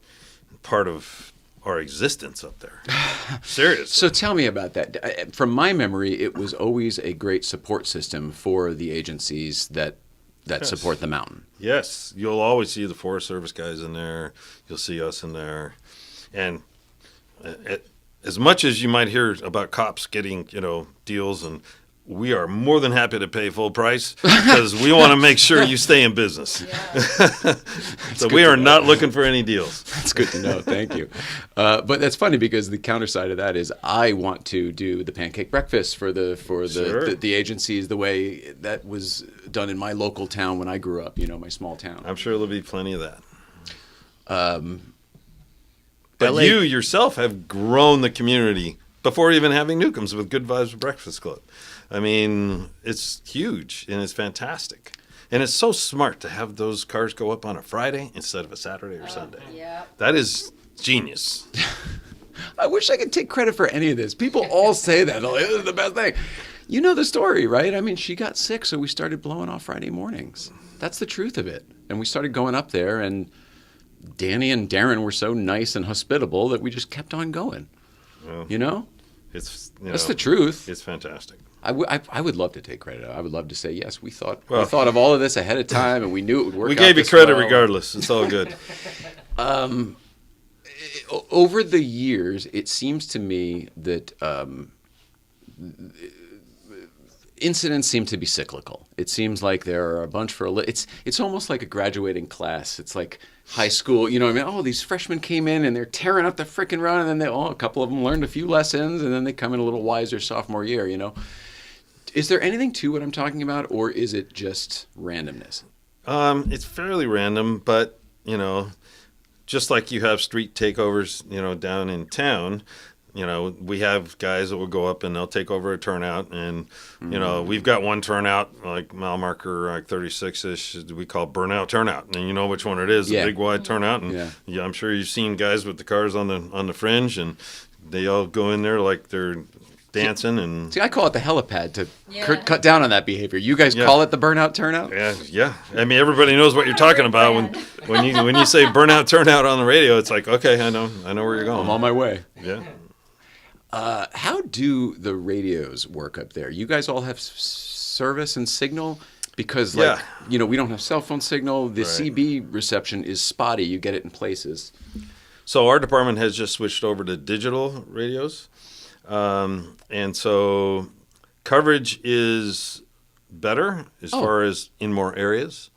part of our existence up there. Seriously. So tell me about that. From my memory, it was always a great support system for the agencies that support the mountain. Yes. You'll always see the Forest Service guys in there. You'll see us in there. And as much as you might hear about cops getting, deals, and we are more than happy to pay full price, because we want to make sure you stay in business. So we are not looking for any deals. That's good to know. Thank you. But that's funny, because the counter side of that is I want to do the pancake breakfast for the agencies the way that was done in my local town when I grew up, my small town. I'm sure there'll be plenty of that. But you yourself have grown the community before even having Newcomb's with Good Vibes Breakfast Club. It's huge, and it's fantastic. And it's so smart to have those cars go up on a Friday instead of a Saturday or Sunday. Yeah. That is genius. I wish I could take credit for any of this. People all say that. Like, this is the best thing. You know the story, right? She got sick, so we started blowing off Friday mornings. That's the truth of it. And we started going up there, and Danny and Darren were so nice and hospitable that we just kept on going. Well, That's the truth. It's fantastic. I would love to take credit. I would love to say, yes, we thought of all of this ahead of time, and we knew it would work out. We gave you credit regardless. It's all good. Over the years, it seems to me that incidents seem to be cyclical. It seems like there are a bunch it's almost like a graduating class. It's like high school, you know what I mean? Oh, these freshmen came in and they're tearing up the frickin' run, and then a couple of them learned a few lessons, and then they come in a little wiser sophomore year, you know? Is there anything to what I'm talking about, or is it just randomness? It's fairly random, but, you know, just like you have street takeovers, you know, down in town, you know, we have guys that will go up and they'll take over a turnout. And, you know, we've got one turnout, like mile marker, like 36-ish, we call burnout turnout. And you know which one it is, the big wide turnout. And yeah, I'm sure you've seen guys with the cars on the fringe, and they all go in there like they're dancing. And see, I call it the helipad to cut down on that behavior. You guys call it the burnout turnout? Yeah. I mean, everybody knows what you're talking about when you say burnout turnout on the radio. It's like, okay, I know where you're going. I'm on my way. Yeah. How do the radios work up there? You guys all have service and signal? Because, like, you know, we don't have cell phone signal. The CB reception is spotty. You get it in places. So our department has just switched over to digital radios. And so coverage is better as far as in more areas.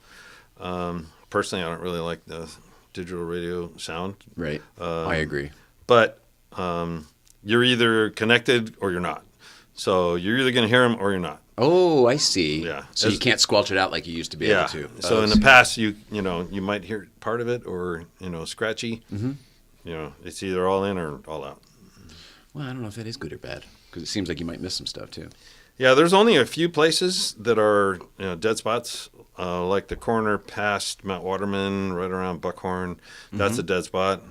Personally, I don't really like the digital radio sound. Right. I agree. But you're either connected or you're not. So you're either going to hear them or you're not. Oh, I see. Yeah. So you can't squelch it out like you used to be able to. So in the past, you might hear part of it or, you know, scratchy. Mm-hmm. You know, it's either all in or all out. Well, I don't know if that is good or bad, because it seems like you might miss some stuff too. Yeah, there's only a few places that are, you know, dead spots, like the corner past Mount Waterman, right around Buckhorn. That's a dead spot.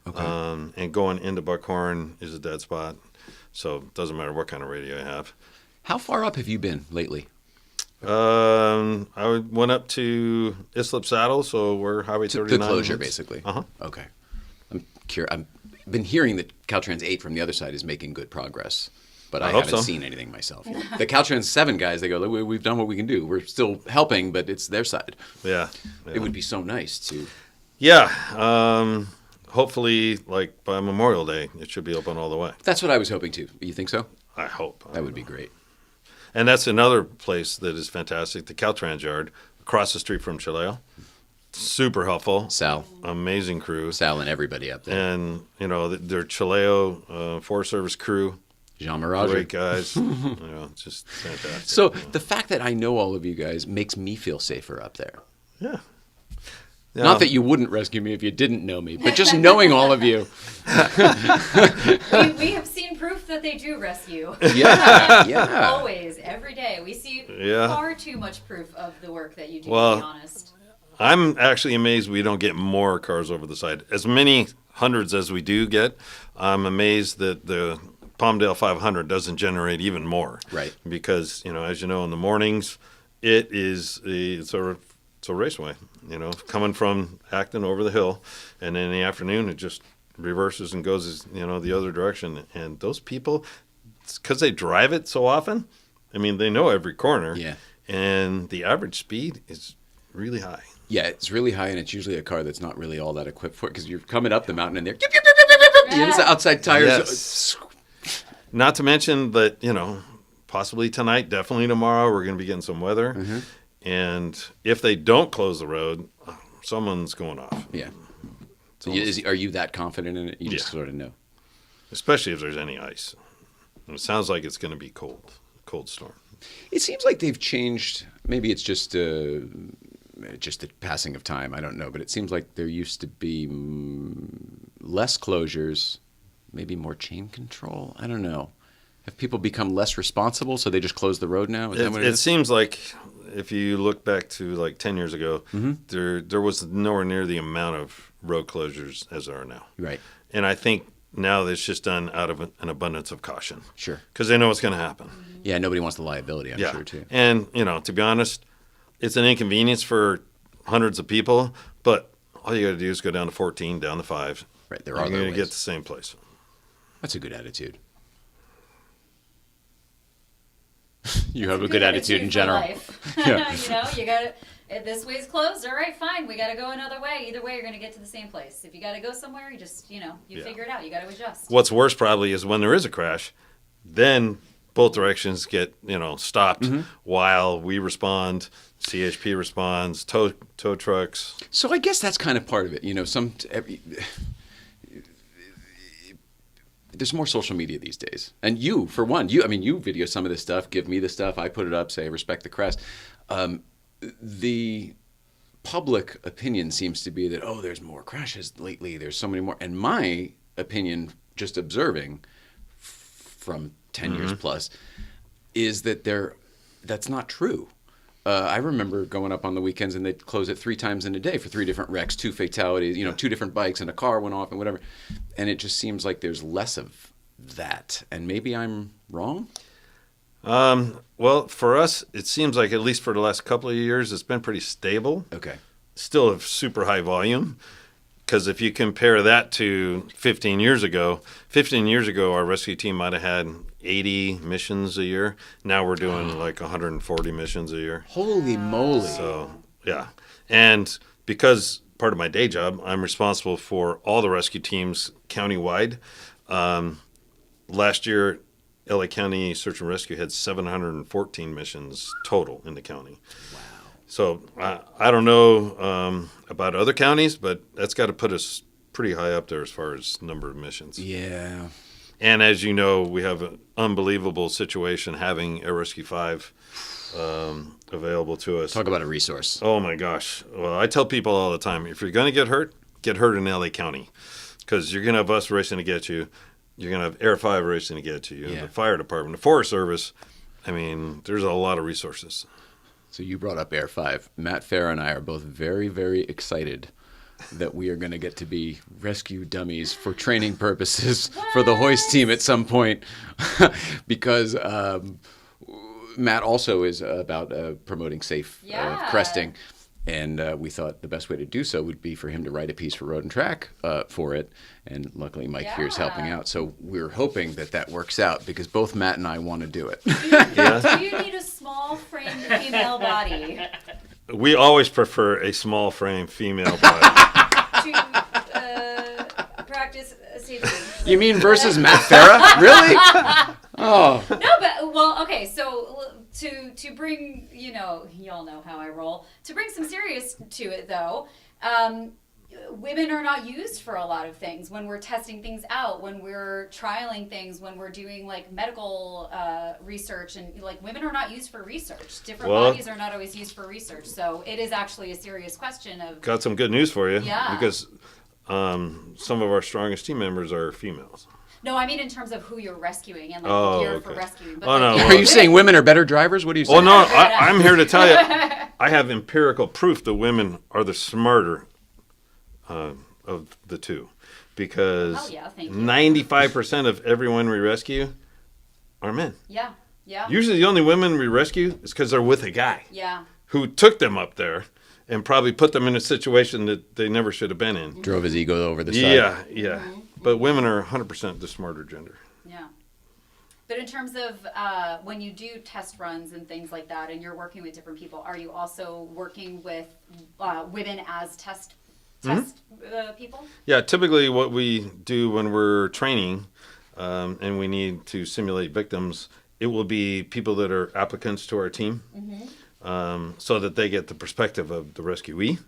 Okay. And going into Buckhorn is a dead spot. So it doesn't matter what kind of radio you have. How far up have you been lately? I went up to Islip Saddle, so we're Highway 39. The closure, basically. Uh-huh. Okay. I've been hearing that Caltrans 8 from the other side is making good progress, but I haven't seen anything myself yet. The Caltrans 7 guys, they go, we've done what we can do. We're still helping, but it's their side. Yeah. It would be so nice to... Yeah. Hopefully, like, by Memorial Day, it should be open all the way. That's what I was hoping to. You think so? I hope. That would be great. And that's another place that is fantastic, the Caltrans Yard, across the street from Chilao. Super helpful. Sal. Amazing crew. Sal and everybody up there. And, you know, their Chilao Forest Service crew. Jean Mirage. Great guys. You know, just fantastic. So the fact that I know all of you guys makes me feel safer up there. Yeah. Not that you wouldn't rescue me if you didn't know me, but just knowing all of you. We have seen proof that they do rescue. Yeah. Always, every day. We see far too much proof of the work that you do, to be honest. I'm actually amazed we don't get more cars over the side. As many hundreds as we do get, I'm amazed that the Palmdale 500 doesn't generate even more. Right. Because, you know, as you know, in the mornings, it's a raceway, you know, coming from Acton over the hill, and in the afternoon it just reverses and goes, you know, the other direction. And those people, because they drive it so often, I mean, they know every corner. Yeah. And the average speed is really high. Yeah, it's really high, and it's usually a car that's not really all that equipped for it, because you're coming up the mountain and they're it's the outside tires. Yes. Not to mention that, you know, possibly tonight, definitely tomorrow, we're going to be getting some weather. Mm-hmm. And if they don't close the road, someone's going off. Yeah. So are you that confident in it? You just sort of know. Especially if there's any ice. And it sounds like it's going to be cold storm. It seems like they've changed. Maybe it's just the passing of time. I don't know. But it seems like there used to be less closures, maybe more chain control. I don't know. Have people become less responsible, so they just close the road now? Is that what it is? It seems like if you look back to like 10 years ago, there was nowhere near the amount of road closures as there are now. Right. And I think now it's just done out of an abundance of caution. Sure. Because they know what's going to happen. Yeah, nobody wants the liability, I'm sure, too. And, you know, to be honest, it's an inconvenience for hundreds of people, but all you got to do is go down to 14, down to 5. Right, there are other ways. You're going to get ways. the same place. That's a good attitude. You have a good attitude in general. Yeah. You know, you got to, if this way's closed, all right, fine, we got to go another way. Either way, you're going to get to the same place. If you got to go somewhere, you just, you know, you figure it out. You got to adjust. What's worse probably is when there is a crash, then both directions get, stopped while we respond, CHP responds, tow trucks. So I guess that's kind of part of it. There's more social media these days. And you, for one, you video some of this stuff, give me the stuff, I put it up, say, respect the crest. The public opinion seems to be that, there's more crashes lately, there's so many more. And my opinion, just observing from 10 years plus, is that that's not true. I remember going up on the weekends and they'd close it 3 times in a day for 3 different wrecks, 2 fatalities, 2 different bikes and a car went off and whatever. And it just seems like there's less of that. And maybe I'm wrong? Well, for us, it seems like at least for the last couple of years, it's been pretty stable. Okay. Still a super high volume. Because if you compare that to 15 years ago, our rescue team might have had 80 missions a year. Now we're doing like 140 missions a year. Holy moly. So, yeah. And because part of my day job, I'm responsible for all the rescue teams countywide. Last year, LA County Search and Rescue had 714 missions total in the county. Wow. So I don't know about other counties, but that's got to put us pretty high up there as far as number of missions. Yeah. And as you know, we have an unbelievable situation having Air Rescue 5 available to us. Talk about a resource. Oh, my gosh. Well, I tell people all the time, if you're going to get hurt in LA County. Because you're going to have us racing to get you. You're going to have Air 5 racing to get you. The fire department, the Forest Service. I mean, there's a lot of resources. So you brought up Air 5. Matt Farah and I are both very, very excited that we are going to get to be rescue dummies for training purposes for the hoist team at some point because Matt also is about promoting safe cresting. And we thought the best way to do so would be for him to write a piece for Road and Track for it. And luckily Mike here is helping out. So we're hoping that works out because both Matt and I want to do it. Do you need a small framed female body? We always prefer a small frame female body. To practice safety. You mean versus Matt Farah? Really? Oh. No, but, well, okay, so to bring, y'all know how I roll. To bring some serious to it, though, women are not used for a lot of things when we're testing things out, when we're trialing things, when we're doing, like, medical research. And, like, women are not used for research. Different bodies are not always used for research. So it is actually a serious question of... Got some good news for you. Yeah. Because some of our strongest team members are females. No, I mean in terms of who you're rescuing and like gear for rescuing. But no. Are you saying women are better drivers? What are you saying? Well, no, I'm here to tell you, I have empirical proof that women are the smarter of the two. Because 95% of everyone we rescue are men. Yeah. Usually the only women we rescue is because they're with a guy. Yeah. Who took them up there and probably put them in a situation that they never should have been in. Drove his ego over the side. Yeah. Mm-hmm. But women are 100% the smarter gender. Yeah. But in terms of when you do test runs and things like that and you're working with different people, are you also working with women as test people? Yeah, typically what we do when we're training and we need to simulate victims, it will be people that are applicants to our team. Mm-hmm. So that they get the perspective of the rescuee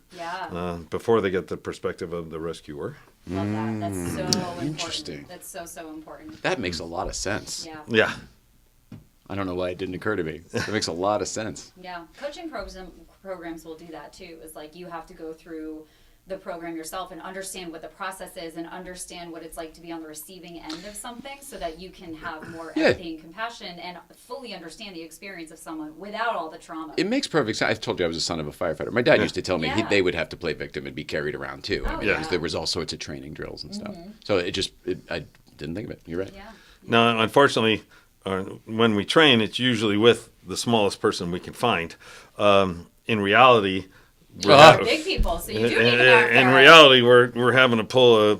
before they get the perspective of the rescuer. Love that. That's so important. Interesting. That's so important. That makes a lot of sense. Yeah. I don't know why it didn't occur to me. It makes a lot of sense. Yeah. Coaching programs will do that too. It's like you have to go through the program yourself and understand what the process is and understand what it's like to be on the receiving end of something so that you can have more empathy and compassion and fully understand the experience of someone without all the trauma. It makes perfect sense. I told you I was the son of a firefighter. My dad used to tell me they would have to play victim and be carried around too. Because there was all sorts of training drills and stuff. So I didn't think of it. You're right. Yeah. Now, unfortunately, when we train, it's usually with the smallest person we can find. In reality, we're big people, so you do need in reality, we're having to pull a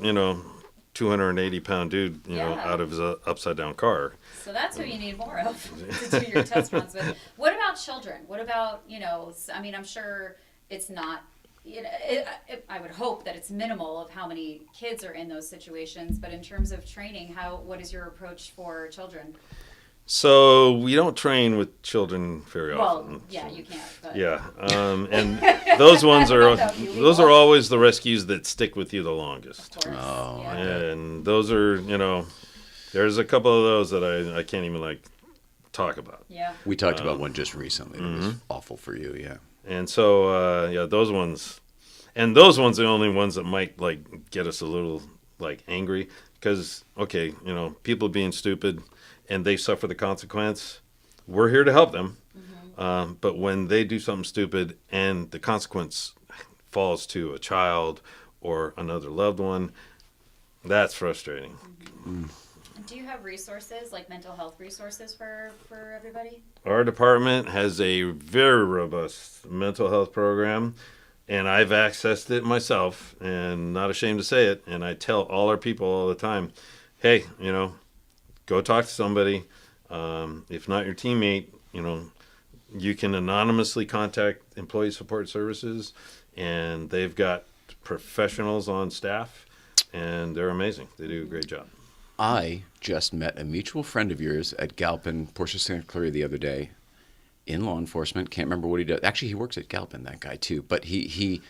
280-pound dude out of his upside down car. So that's who you need more of to do your test runs with. What about children? What about I mean, I'm sure it's not. I would hope that it's minimal of how many kids are in those situations. But in terms of training, what is your approach for children? So we don't train with children very often. Well, yeah, you can't. But. Yeah, and those ones are always the rescues that stick with you the longest. Of course. Oh, yeah. And those are, there's a couple of those that I can't even talk about. Yeah. We talked about one just recently. It was awful for you, yeah. And so those ones, and those ones are the only ones that might get us a little angry because people being stupid and they suffer the consequence. We're here to help them. But when they do something stupid and the consequence falls to a child or another loved one, that's frustrating. Do you have resources, like mental health resources for everybody? Our department has a very robust mental health program, and I've accessed it myself, and not ashamed to say it. And I tell all our people all the time, hey, go talk to somebody. If not your teammate, you can anonymously contact Employee Support Services, and they've got professionals on staff, and they're amazing. They do a great job. I just met a mutual friend of yours at Galpin, Portia St. Clair the other day in law enforcement. Can't remember what he does. Actually, he works at Galpin, that guy too. But he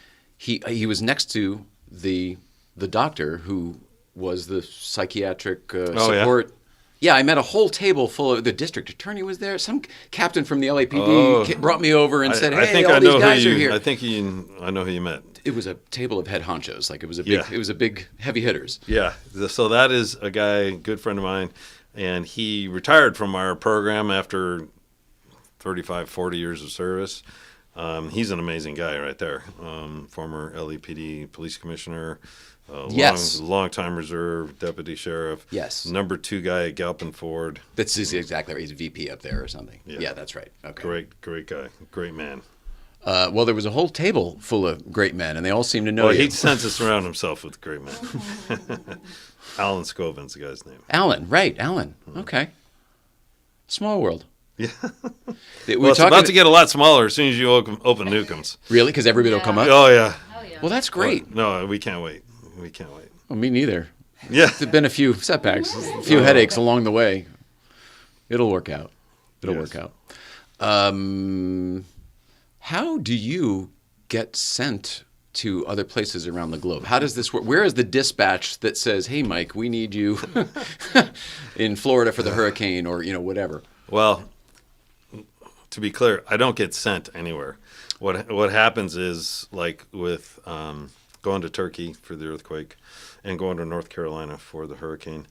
was next to the doctor who was the psychiatric support. Yeah, I met a whole table full of the district attorney was there. Some captain from the LAPD brought me over and said, "Hey, all these guys are here." I know who you met. It was a table of head honchos. It was a big heavy hitters. Yeah. So that is a guy, good friend of mine, and he retired from our program after 35, 40 years of service. He's an amazing guy right there. Former LAPD police commissioner. Yes. Long-time reserve deputy sheriff. Yes. Number 2 guy at Galpin Ford. That's exactly right. He's a VP up there or something. Yeah, that's right. Okay. Great guy. Great man. Well, there was a whole table full of great men, and they all seem to know you. He tends to surround himself with great men. Alan Scovin's the guy's name. Alan, right, Alan. Okay. Small world. Yeah. It's about to get a lot smaller as soon as you open Newcomb's. Really? Because everybody will come up? Oh, yeah. Oh, yeah. Well, that's great. No, we can't wait. Well, me neither. Yeah. There've been a few setbacks, a few headaches along the way. It'll work out. Work out. How do you get sent to other places around the globe? How does this work? Where is the dispatch that says, "Hey, Mike, we need you in Florida for the hurricane," or whatever? Well, to be clear, I don't get sent anywhere. What happens is with going to Turkey for the earthquake and going to North Carolina for the hurricane.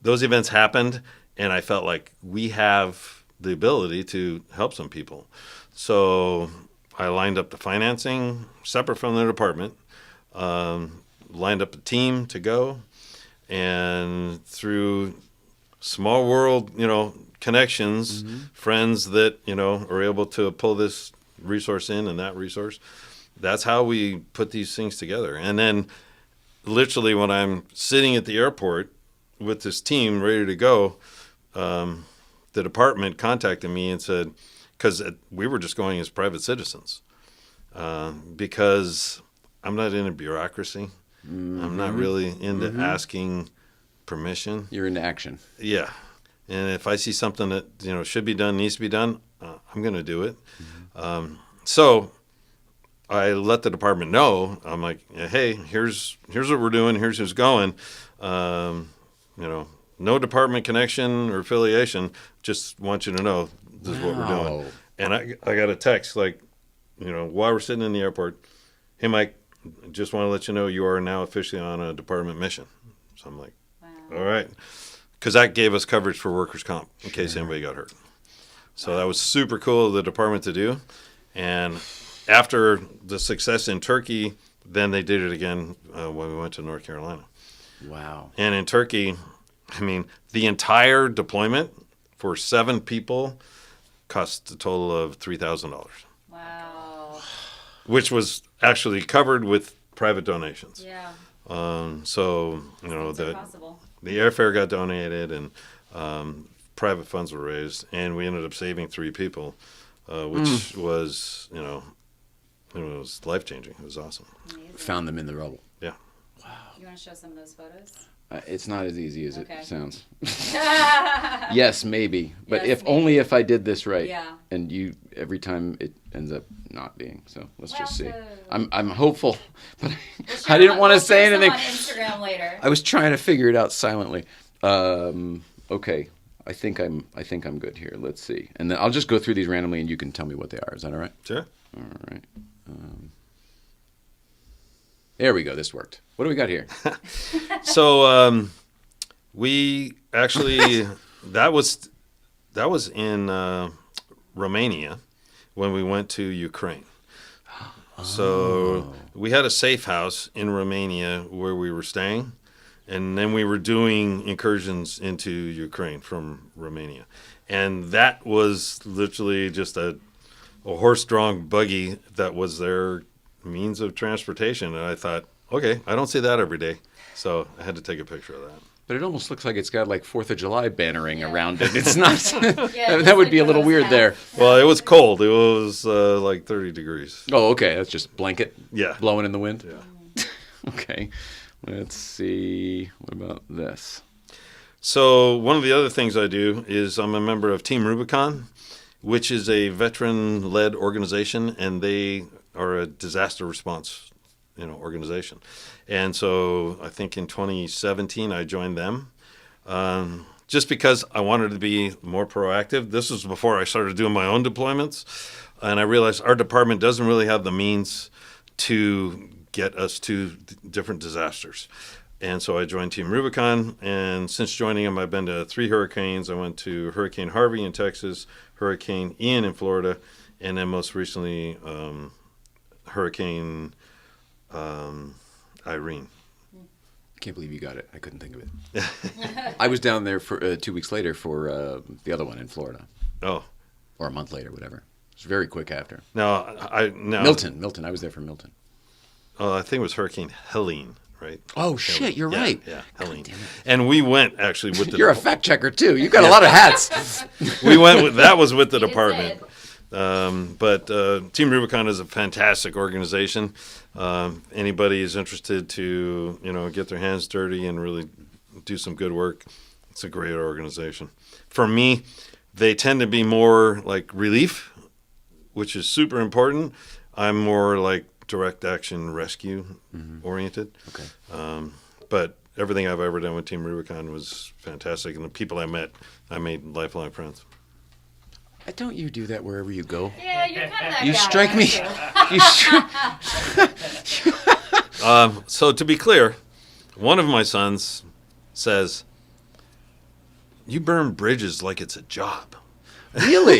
Those events happened, and I felt like we have the ability to help some people. So I lined up the financing separate from the department, lined up a team to go, and through small world, connections, friends that, are able to pull this resource in and that resource. That's how we put these things together. And then literally when I'm sitting at the airport with this team ready to go, the department contacted me and said, because we were just going as private citizens, because I'm not into bureaucracy. I'm not really into asking permission. You're into action. Yeah. And if I see something that, should be done, needs to be done, I'm going to do it. So I let the department know. I'm like, hey, here's what we're doing. Here's who's going. No department connection or affiliation. Just want you to know this is what we're doing. And I got a text while we're sitting in the airport, hey, Mike, just want to let you know you are now officially on a department mission. So I'm like, wow. All right. Because that gave us coverage for workers' comp in case anybody got hurt. So that was super cool of the department to do. And after the success in Turkey, then they did it again when we went to North Carolina. Wow. And in Turkey, the entire deployment for 7 people cost a total of $3,000. Wow. Which was actually covered with private donations. Yeah. So, the airfare got donated and private funds were raised, and we ended up saving 3 people, which was, it was life-changing. It was awesome. Amazing. Found them in the rubble. Yeah. You want to show some of those photos? It's not as easy as Okay. it sounds. Yes, maybe, but only if I did this right. Yeah. And every time it ends up not being. So let's just see. Well, I'm hopeful, but We'll I didn't want to we'll say share some anything. on Instagram later. I was trying to figure it out silently. Okay, I think I'm good here. Let's see, and then I'll just go through these randomly, and you can tell me what they are. Is that all right? Sure. All right. There we go. This worked. What do we got here? So we actually that was in Romania when we went to Ukraine. So we had a safe house in Romania where we were staying, and then we were doing incursions into Ukraine from Romania, and that was literally just a horse-drawn buggy that was their means of transportation. And I thought, okay, I don't see that every day, so I had to take a picture of that. But it almost looks like it's got like 4th of July bannering around it. It's not. Yeah, that would be a like little those weird hats. there. Well, it was cold. It was like 30 degrees. Oh, okay. That's just blanket Yeah. blowing in the wind. Yeah. Okay. Let's see. What about this? So one of the other things I do is I'm a member of Team Rubicon, which is a veteran-led organization, and they are a disaster response, organization. And so I think in 2017 I joined them, just because I wanted to be more proactive. This was before I started doing my own deployments, and I realized our department doesn't really have the means to get us to different disasters. And so I joined Team Rubicon, and since joining them, I've been to 3 hurricanes. I went to Hurricane Harvey in Texas, Hurricane Ian in Florida, and then most recently Hurricane Irene. I can't believe you got it. I couldn't think of it. I was down there for 2 weeks later for the other one in Florida, Oh, or a month later, whatever. It was very quick after. no, Milton. I was there for Milton. Oh, I think it was Hurricane Helene, right? Oh shit! You're Yeah, right. Yeah, Helene. damn it. And we went actually with the. You're a fact checker too. You got a lot of hats. We went with that was with the He did department. say But Team Rubicon is a fantastic organization. Anybody is interested to get their hands dirty and really do some good work, it's a great organization. For me, they tend to be more like relief, which is super important. I'm more like direct action rescue oriented. Okay. But everything I've ever done with Team Rubicon was fantastic, and the people I met, I made lifelong friends. Don't you do that wherever you go? Yeah, you're kind of that You guy, strike me. aren't you? You So to be clear, one of my sons says, "You burn bridges like it's a job." really?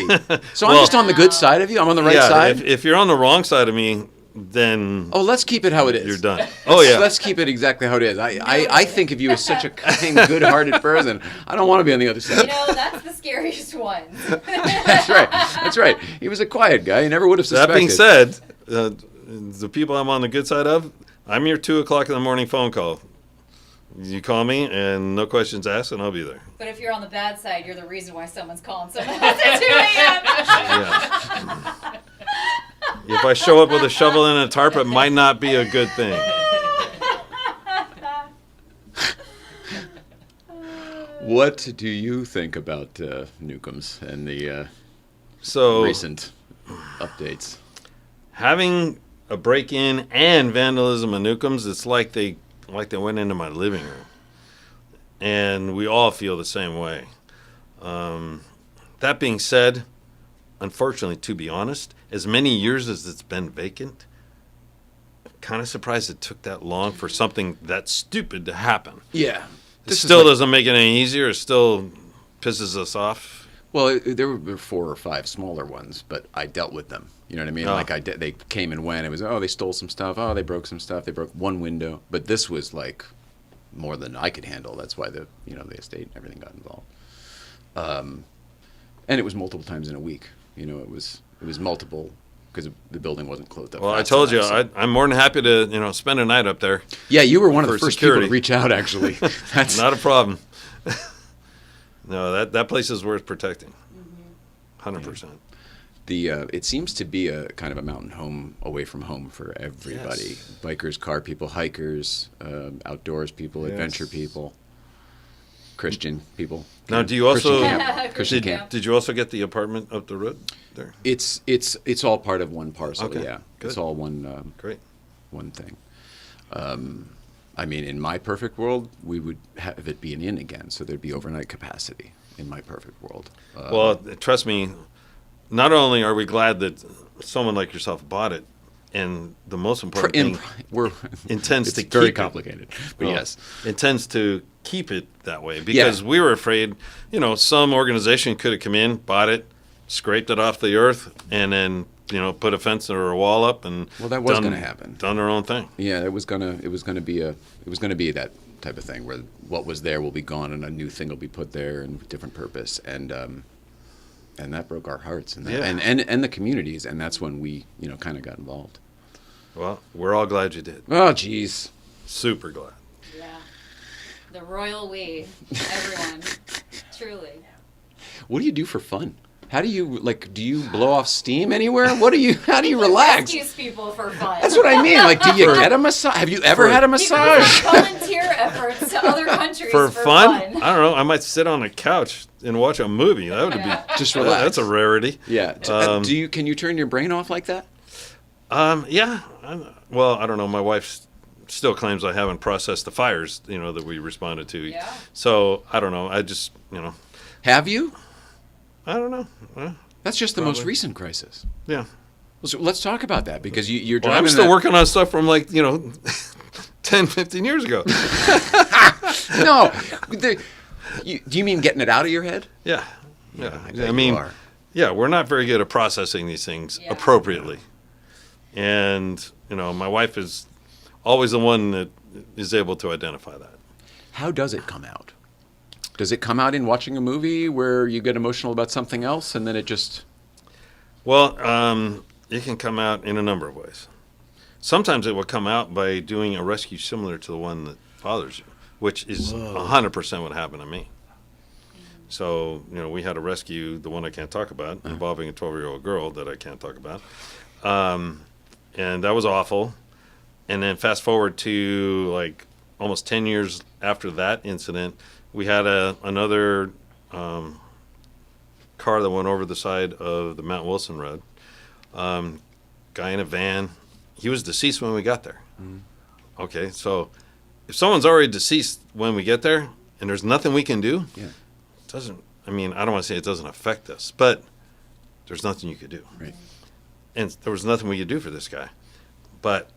So I'm Well- just on the good side of you. I'm on the right yeah, side. If you're on the wrong side of me, then Oh, let's keep it how it is. you're done. Oh yeah. Let's keep it exactly how it is. I think of you as such a kind, good-hearted person. I don't want to be on the other side. That's the scariest one. That's right. That's right. He was a quiet guy. He never would have suspected. That being said, the people I'm on the good side of, I'm your 2:00 in the morning phone call. You call me and no questions asked, and I'll be there. But if you're on the bad side, you're the reason why someone's calling someone else at 2 a.m. Yeah. If I show up with a shovel and a tarp, it might not be a good thing. What do you think about Newcomb's and the So recent updates? having a break-in and vandalism at Newcomb's, it's like they went into my living room, and we all feel the same way. That being said, unfortunately, to be honest, as many years as it's been vacant, I'm kind of surprised it took that long for something that stupid to happen. Yeah. It still doesn't make it any easier. It still pisses us off. Well, there were 4 or 5 smaller ones, but I dealt with them. You know what I mean? Oh. Like they came and went. It was, they stole some stuff. Oh, they broke some stuff. They broke one window. But this was like more than I could handle. That's why the estate and everything got involved. And it was multiple times in a week. It was multiple because the building wasn't closed up. Well, I fast told you, enough, so- I'm more than happy to spend a night up there. Yeah, you were one of the for first security. people to reach out. Actually, that's Not a problem. No, that place is worth protecting. 100%. It seems to be a kind of a mountain home away from home for everybody. Yes. Bikers, car people, hikers, outdoors people, adventure people, Christian people. Now, do you also Christian camp. Christian did, camp. did you also get the apartment up the road there? It's all part of one parcel. Okay, Yeah, good. it's all one Great. one thing. I mean, in my perfect world, we would have it be an inn again, so there'd be overnight capacity. In my perfect world. Well, trust me. Not only are we glad that someone like yourself bought it, and the most important thing, intends it's to keep very it. complicated, but yes, intends to keep it that way because we were afraid, some organization could have come in, bought it, scraped it off the earth, and then put a fence or a wall up, and that was going to happen. Done their own thing. Yeah, it was gonna be that type of thing where what was there will be gone and a new thing will be put there and with different purpose, and that broke our hearts and the communities, and that's when we kind of got involved. Well, we're all glad you did. Oh, geez. Super glad. Yeah. The royal we, everyone, truly. What do you do for fun? How do you do you blow off steam anywhere? How do you relax? Rescues people for fun. That's what I mean. Do you get a massage? Have you ever had a massage? Volunteer efforts to other countries for fun? I don't know. I might sit on a couch and watch a movie. That would be Just relax. That's a rarity. Yeah. Can you turn your brain off like that? Yeah. Well, I don't know. My wife still claims I haven't processed the fires, that we responded to. Yeah. So I don't know. I just, Have you? I don't know. That's just the most recent crisis. Yeah. So let's talk about that because you're Well, driving. I'm still working on stuff from 10, 15 years ago. No. Do you mean getting it out of your head? Yeah. I bet I you mean, are. yeah, we're not very good at processing these things appropriately. And, my wife is always the one that is able to identify that. How does it come out? Does it come out in watching a movie where you get emotional about something else and then it just... Well, it can come out in a number of ways. Sometimes it will come out by doing a rescue similar to the one that bothers you, which is 100% what happened to me. So, we had a rescue, the one I can't talk about, involving a 12-year-old girl that I can't talk about. And that was awful. And then fast forward to almost 10 years after that incident, we had another car that went over the side of the Mount Wilson Road. Guy in a van. He was deceased when we got there. Mm-hmm. Okay, so if someone's already deceased when we get there and there's nothing we can do, it doesn't, I don't want to say it doesn't affect us, but there's nothing you could do. Right. And there was nothing we could do for this guy. But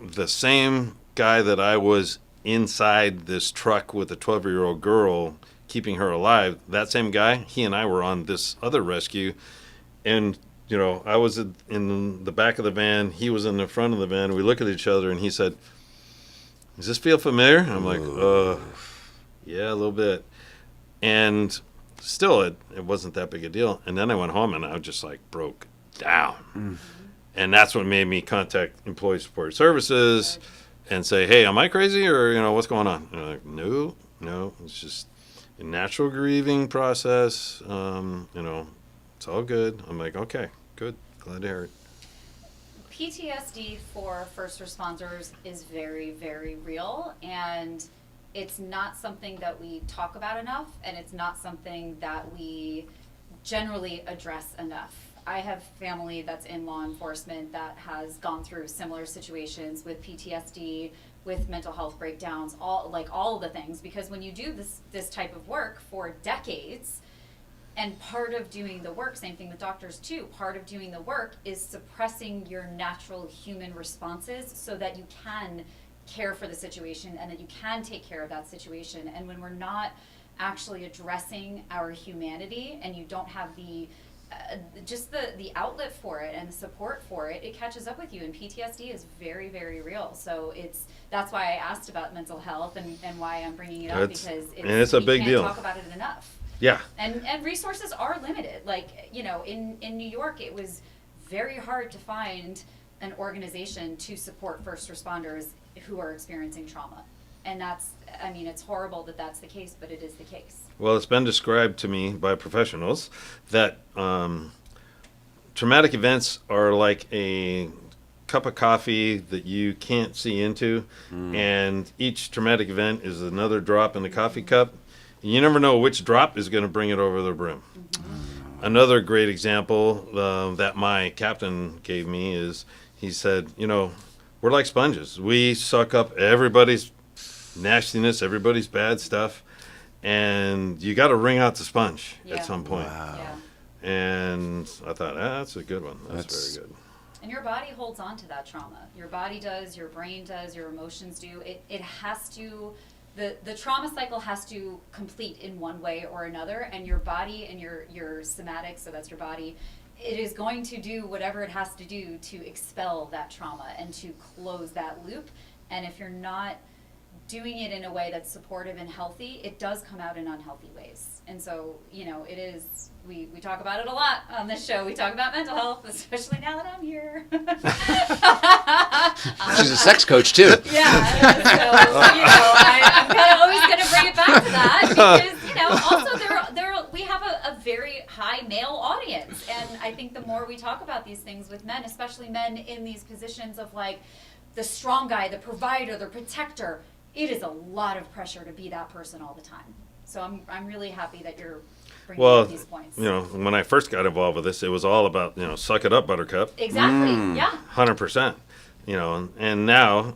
the same guy that I was inside this truck with a 12-year-old girl, keeping her alive, that same guy, he and I were on this other rescue. And, I was in the back of the van. He was in the front of the van. We look at each other, and he said, "Does this feel familiar?" I'm like, yeah, a little bit. And still, it wasn't that big a deal. And then I went home, and I just, broke down. Mm-hmm. And that's what made me contact Employee Support Services and say, "Hey, am I crazy or, what's going on?" And they're like, no, it's just a natural grieving process. It's all good. I'm like, okay, good. Glad to hear it. PTSD for first responders is very, very real, and it's not something that we talk about enough, and it's not something that we generally address enough. I have family that's in law enforcement that has gone through similar situations with PTSD, with mental health breakdowns, all of the things, because when you do this type of work for decades, and part of doing the work, same thing with doctors too, part of doing the work is suppressing your natural human responses so that you can care for the situation and that you can take care of that situation. And when we're not actually addressing our humanity and you don't have the outlet for it and the support for it, it catches up with you, and PTSD is very, very real. So that's why I asked about mental health and why I'm bringing it up, because it's a big deal. We can't talk about it enough. Yeah. And resources are limited. In New York, it was very hard to find an organization to support first responders who are experiencing trauma. And it's horrible that that's the case, but it is the case. Well, it's been described to me by professionals that traumatic events are like a cup of coffee that you can't see into, and each traumatic event is another drop in the coffee cup. You never know which drop is going to bring it over the brim. Another great example that my captain gave me is, he said, we're like sponges. We suck up everybody's nastiness, everybody's bad stuff, and you got to wring out the sponge at some point. Wow. Yeah. And I thought, that's a good one. That's very good. And your body holds on to that trauma. Your body does, your brain does, your emotions do. It has to, the trauma cycle has to complete in one way or another, and your body and your somatic, so that's your body, it is going to do whatever it has to do to expel that trauma and to close that loop. And if you're not doing it in a way that's supportive and healthy, it does come out in unhealthy ways. And so, it is, we talk about it a lot on this show. We talk about mental health, especially now that I'm here. She's a sex coach, too. Yeah, so, I'm kind of always going to bring it back to that because, also we have a very high male audience. And I think the more we talk about these things with men, especially men in these positions of like the strong guy, the provider, the protector, it is a lot of pressure to be that person all the time. So I'm really happy that you're bringing up these points. When I first got involved with this, it was all about, suck it up, buttercup. Exactly, yeah. 100%. And now,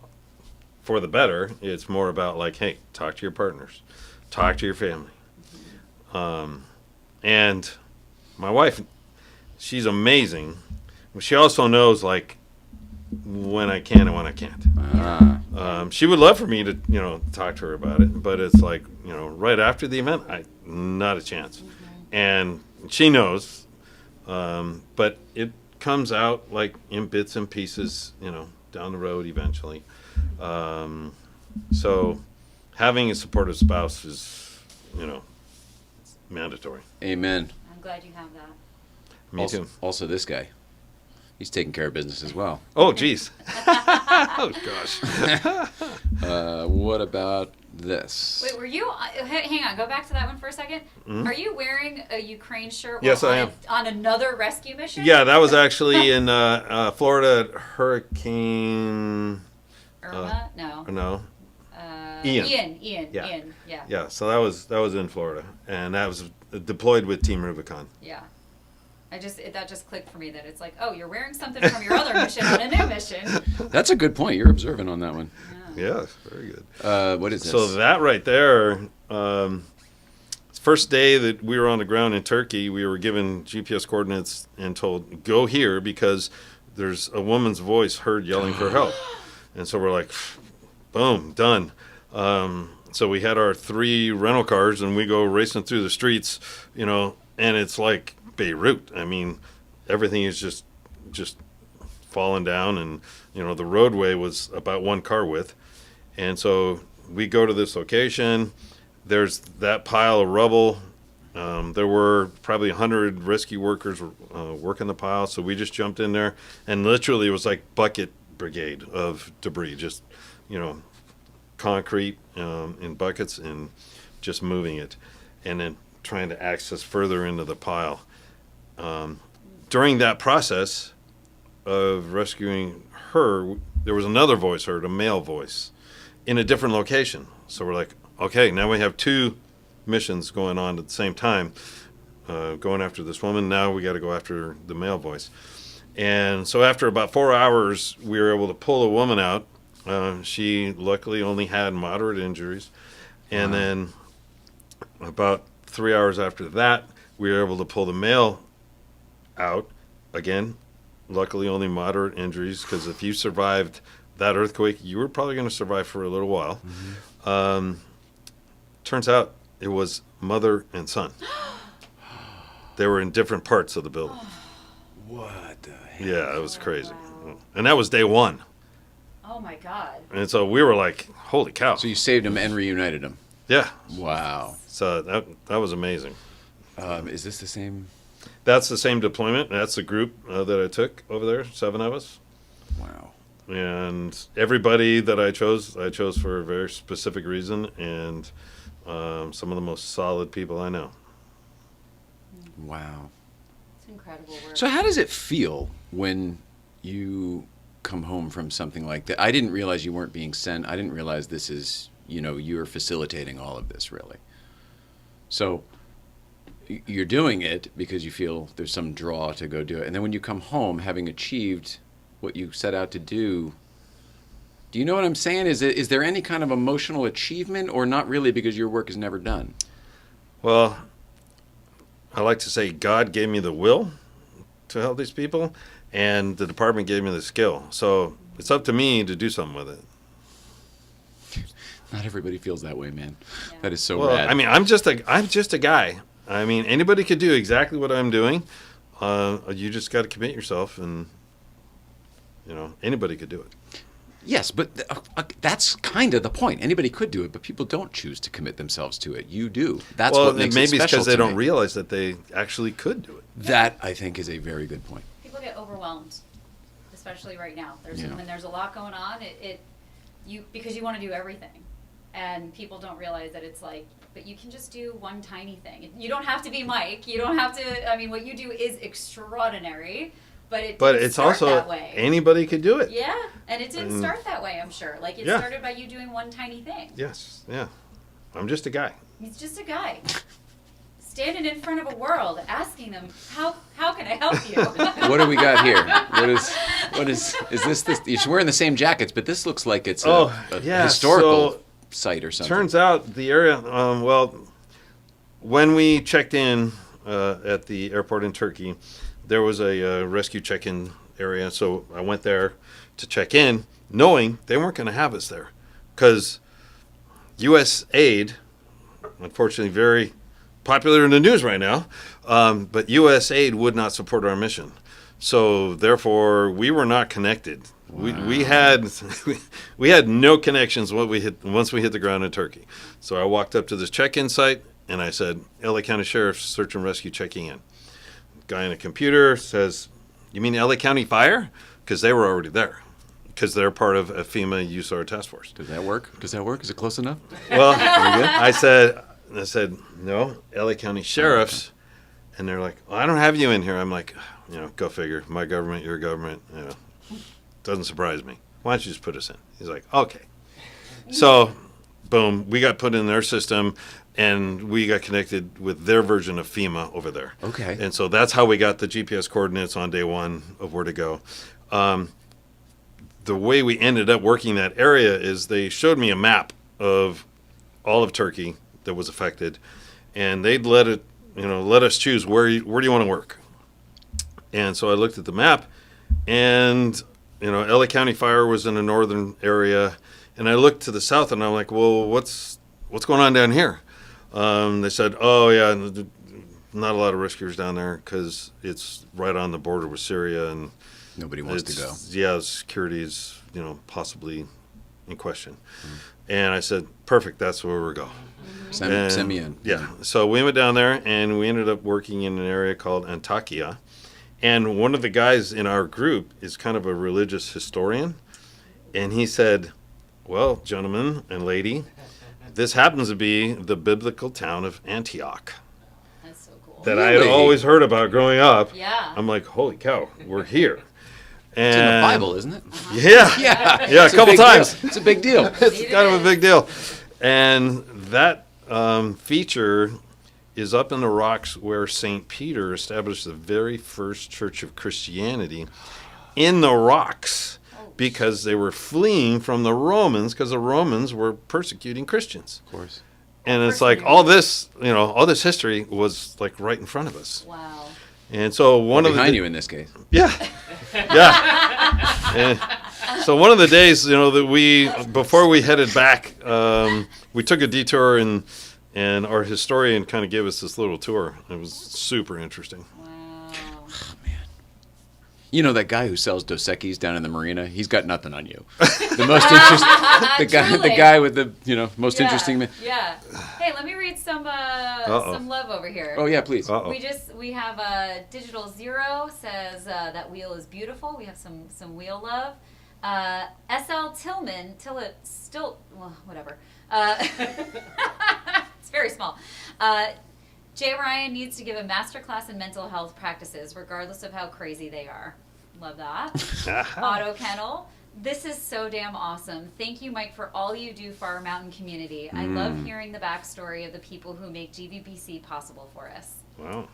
for the better, it's more about like, hey, talk to your partners. Talk to your family. And my wife, she's amazing. She also knows, like, when I can and when I can't. She would love for me to, talk to her about it, but it's like, right after the event, not a chance. Mm-hmm. And she knows, but it comes out like in bits and pieces, down the road eventually. So having a supportive spouse is, mandatory. Amen. I'm glad you have that. Me too. Also, this guy. He's taking care of business as well. Oh, geez. Oh, gosh. What about this? Wait, were you, hang on, go back to that one for a second. Mm-hmm. Are you wearing a Ukraine shirt? Yes, I am. On another rescue mission? Yeah, that was actually in Florida, Hurricane... Irma? No. No. Ian, yeah. Ian, yeah. Yeah, so that was in Florida, and that was deployed with Team Rubicon. Yeah. That just clicked for me that it's like, oh, you're wearing something from your other mission on a new mission. That's a good point. You're observant on that one. Yeah, very good. What is this? So that right there, first day that we were on the ground in Turkey, we were given GPS coordinates and told, go here because there's a woman's voice heard yelling for help. And so we're like, boom, done. So we had our 3 rental cars and we go racing through the streets, and it's like Beirut. I mean, everything is just falling down, and the roadway was about 1 car width. And so we go to this location. There's that pile of rubble. There were probably 100 rescue workers working the pile, so we just jumped in there, and literally it was like bucket brigade of debris, just concrete in buckets and just moving it, and then trying to access further into the pile. During that process of rescuing her, there was another voice heard, a male voice, in a different location. So we're like, okay, now we have 2 missions going on at the same time, going after this woman. Now we got to go after the male voice. And so after about 4 hours, we were able to pull a woman out. She luckily only had moderate injuries. And then about 3 hours after that, we were able to pull the male out. Again, luckily only moderate injuries, because if you survived that earthquake, you were probably going to survive for a little while. Mm-hmm. Turns out it was mother and son. They were in different parts of the building. What the heck? Yeah, it was crazy. Wow. And that was day 1. Oh, my God. And so we were like, holy cow. So you saved him and reunited him. Yeah. Wow. So that was amazing. Is this the same? That's the same deployment. That's the group that I took over there, 7 of us. Wow. And everybody that I chose for a very specific reason, and some of the most solid people I know. Wow. So Incredible work. So how does it feel when you come home from something like that? I didn't realize you weren't being sent. I didn't realize this is, you're facilitating all of this, really. So you're doing it because you feel there's some draw to go do it. And then when you come home, having achieved what you set out to do you know what I'm saying? Is there any kind of emotional achievement, or not really, because your work is never done? Well, I like to say God gave me the will to help these people, and the department gave me the skill. So it's up to me to do something with it. Not everybody feels that way, man. Yeah. That is so well, rad. I mean, I'm just a guy. I mean, anybody could do exactly what I'm doing. You just got to commit yourself, and anybody could do it. Yes, but that's kind of the point. Anybody could do it, but people don't choose to commit themselves to it. You do. That's what makes it special. Maybe it's because they don't realize that they actually could do it. That, I think, is a very good point. People get overwhelmed, especially right now. When there's a lot going on, because you want to do everything, and people don't realize that it's like, but you can just do one tiny thing. You don't have to be Mike. You don't have to. I mean, what you do is extraordinary. But it's also that way. Anybody could do it. Yeah, and it didn't start that way, I'm sure. Like, it started by you doing one tiny thing. Yes, yeah. I'm just a guy. He's just a guy. Standing in front of a world, asking them, how can I help you? What do we got here? What is this? You're wearing the same jackets, but this looks like it's a historical site or something. Turns out the area, when we checked in at the airport in Turkey, there was a rescue check-in area, so I went there to check in, knowing they weren't going to have us there, because U.S. aid, unfortunately very popular in the news right now, but U.S. aid would not support our mission. So therefore, we were not connected. Wow. We had no connections once we hit the ground in Turkey. So I walked up to this check-in site, and I said, LA County Sheriff's Search and Rescue checking in. Guy on a computer says, "You mean LA County Fire?" Because they were already there, because they're part of a FEMA USAR task force. Does that work? Is it close enough? Well, I said no, LA County Sheriff's, and they're like, "Well, I don't have you in here." I'm like, go figure. My government, your government, doesn't surprise me. Why don't you just put us in? He's like, okay. So, boom, we got put in their system. And we got connected with their version of FEMA over there. Okay. And so that's how we got the GPS coordinates on day one of where to go. The way we ended up working that area is they showed me a map of all of Turkey that was affected, and they'd let us choose where do you want to work. And so I looked at the map, and LA County Fire was in the northern area, and I looked to the south, and I'm like, well, what's going on down here? They said, oh, yeah, not a lot of rescuers down there because it's right on the border with Syria. And nobody wants to go. Yeah, security is, possibly in question. Mm-hmm. And I said, perfect, that's where we'll go. Send me in. Yeah, so we went down there, and we ended up working in an area called Antakya. And one of the guys in our group is kind of a religious historian. And he said, well, gentlemen and lady, this happens to be the biblical town of Antioch. That's so cool. That I had always heard about growing up. Yeah. I'm like, holy cow, we're here. And it's in the Bible, isn't it? Yeah. Yeah, a couple times. It's a big deal. It's kind of a big deal. And that feature is up in the rocks where St. Peter established the very first church of Christianity in the rocks. Because they were fleeing from the Romans, because the Romans were persecuting Christians. Of course. And it's like all this history was like right in front of us. Wow. And so behind you in this case. Yeah. Yeah. And so one of the days, that before we headed back, we took a detour, and our historian kind of gave us this little tour. It was super interesting. That guy who sells Dos Equis down in the marina, he's got nothing on you. The most interesting, the guy with the most interesting. Yeah. Hey, let me read some love over here. Oh yeah, please. Uh-oh. We have Digital Zero says that wheel is beautiful. We have some wheel love. SL Tillman, whatever. It's very small. Jay Ryan needs to give a masterclass in mental health practices, regardless of how crazy they are. Love that. Auto Kennel. This is so damn awesome. Thank you, Mike, for all you do for our mountain community. I love hearing the backstory of the people who make GVBC possible for us. Wow.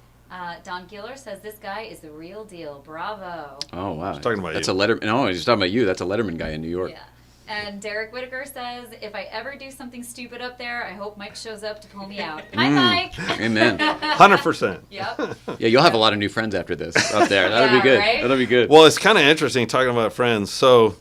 Don Giller says this guy is the real deal. Bravo. Oh, wow. He's talking about That's you. a Letterman. No, he's talking about you. That's a Letterman guy in New York. Yeah. And Derek Whitaker says, if I ever do something stupid up there, I hope Mike shows up to pull me out. Hi, Mike. Amen. 100%. Yep. Yeah, you'll have a lot of new friends after this up there. That'll Yeah, be good. right? That'll be good. Well, it's kind of interesting talking about friends. So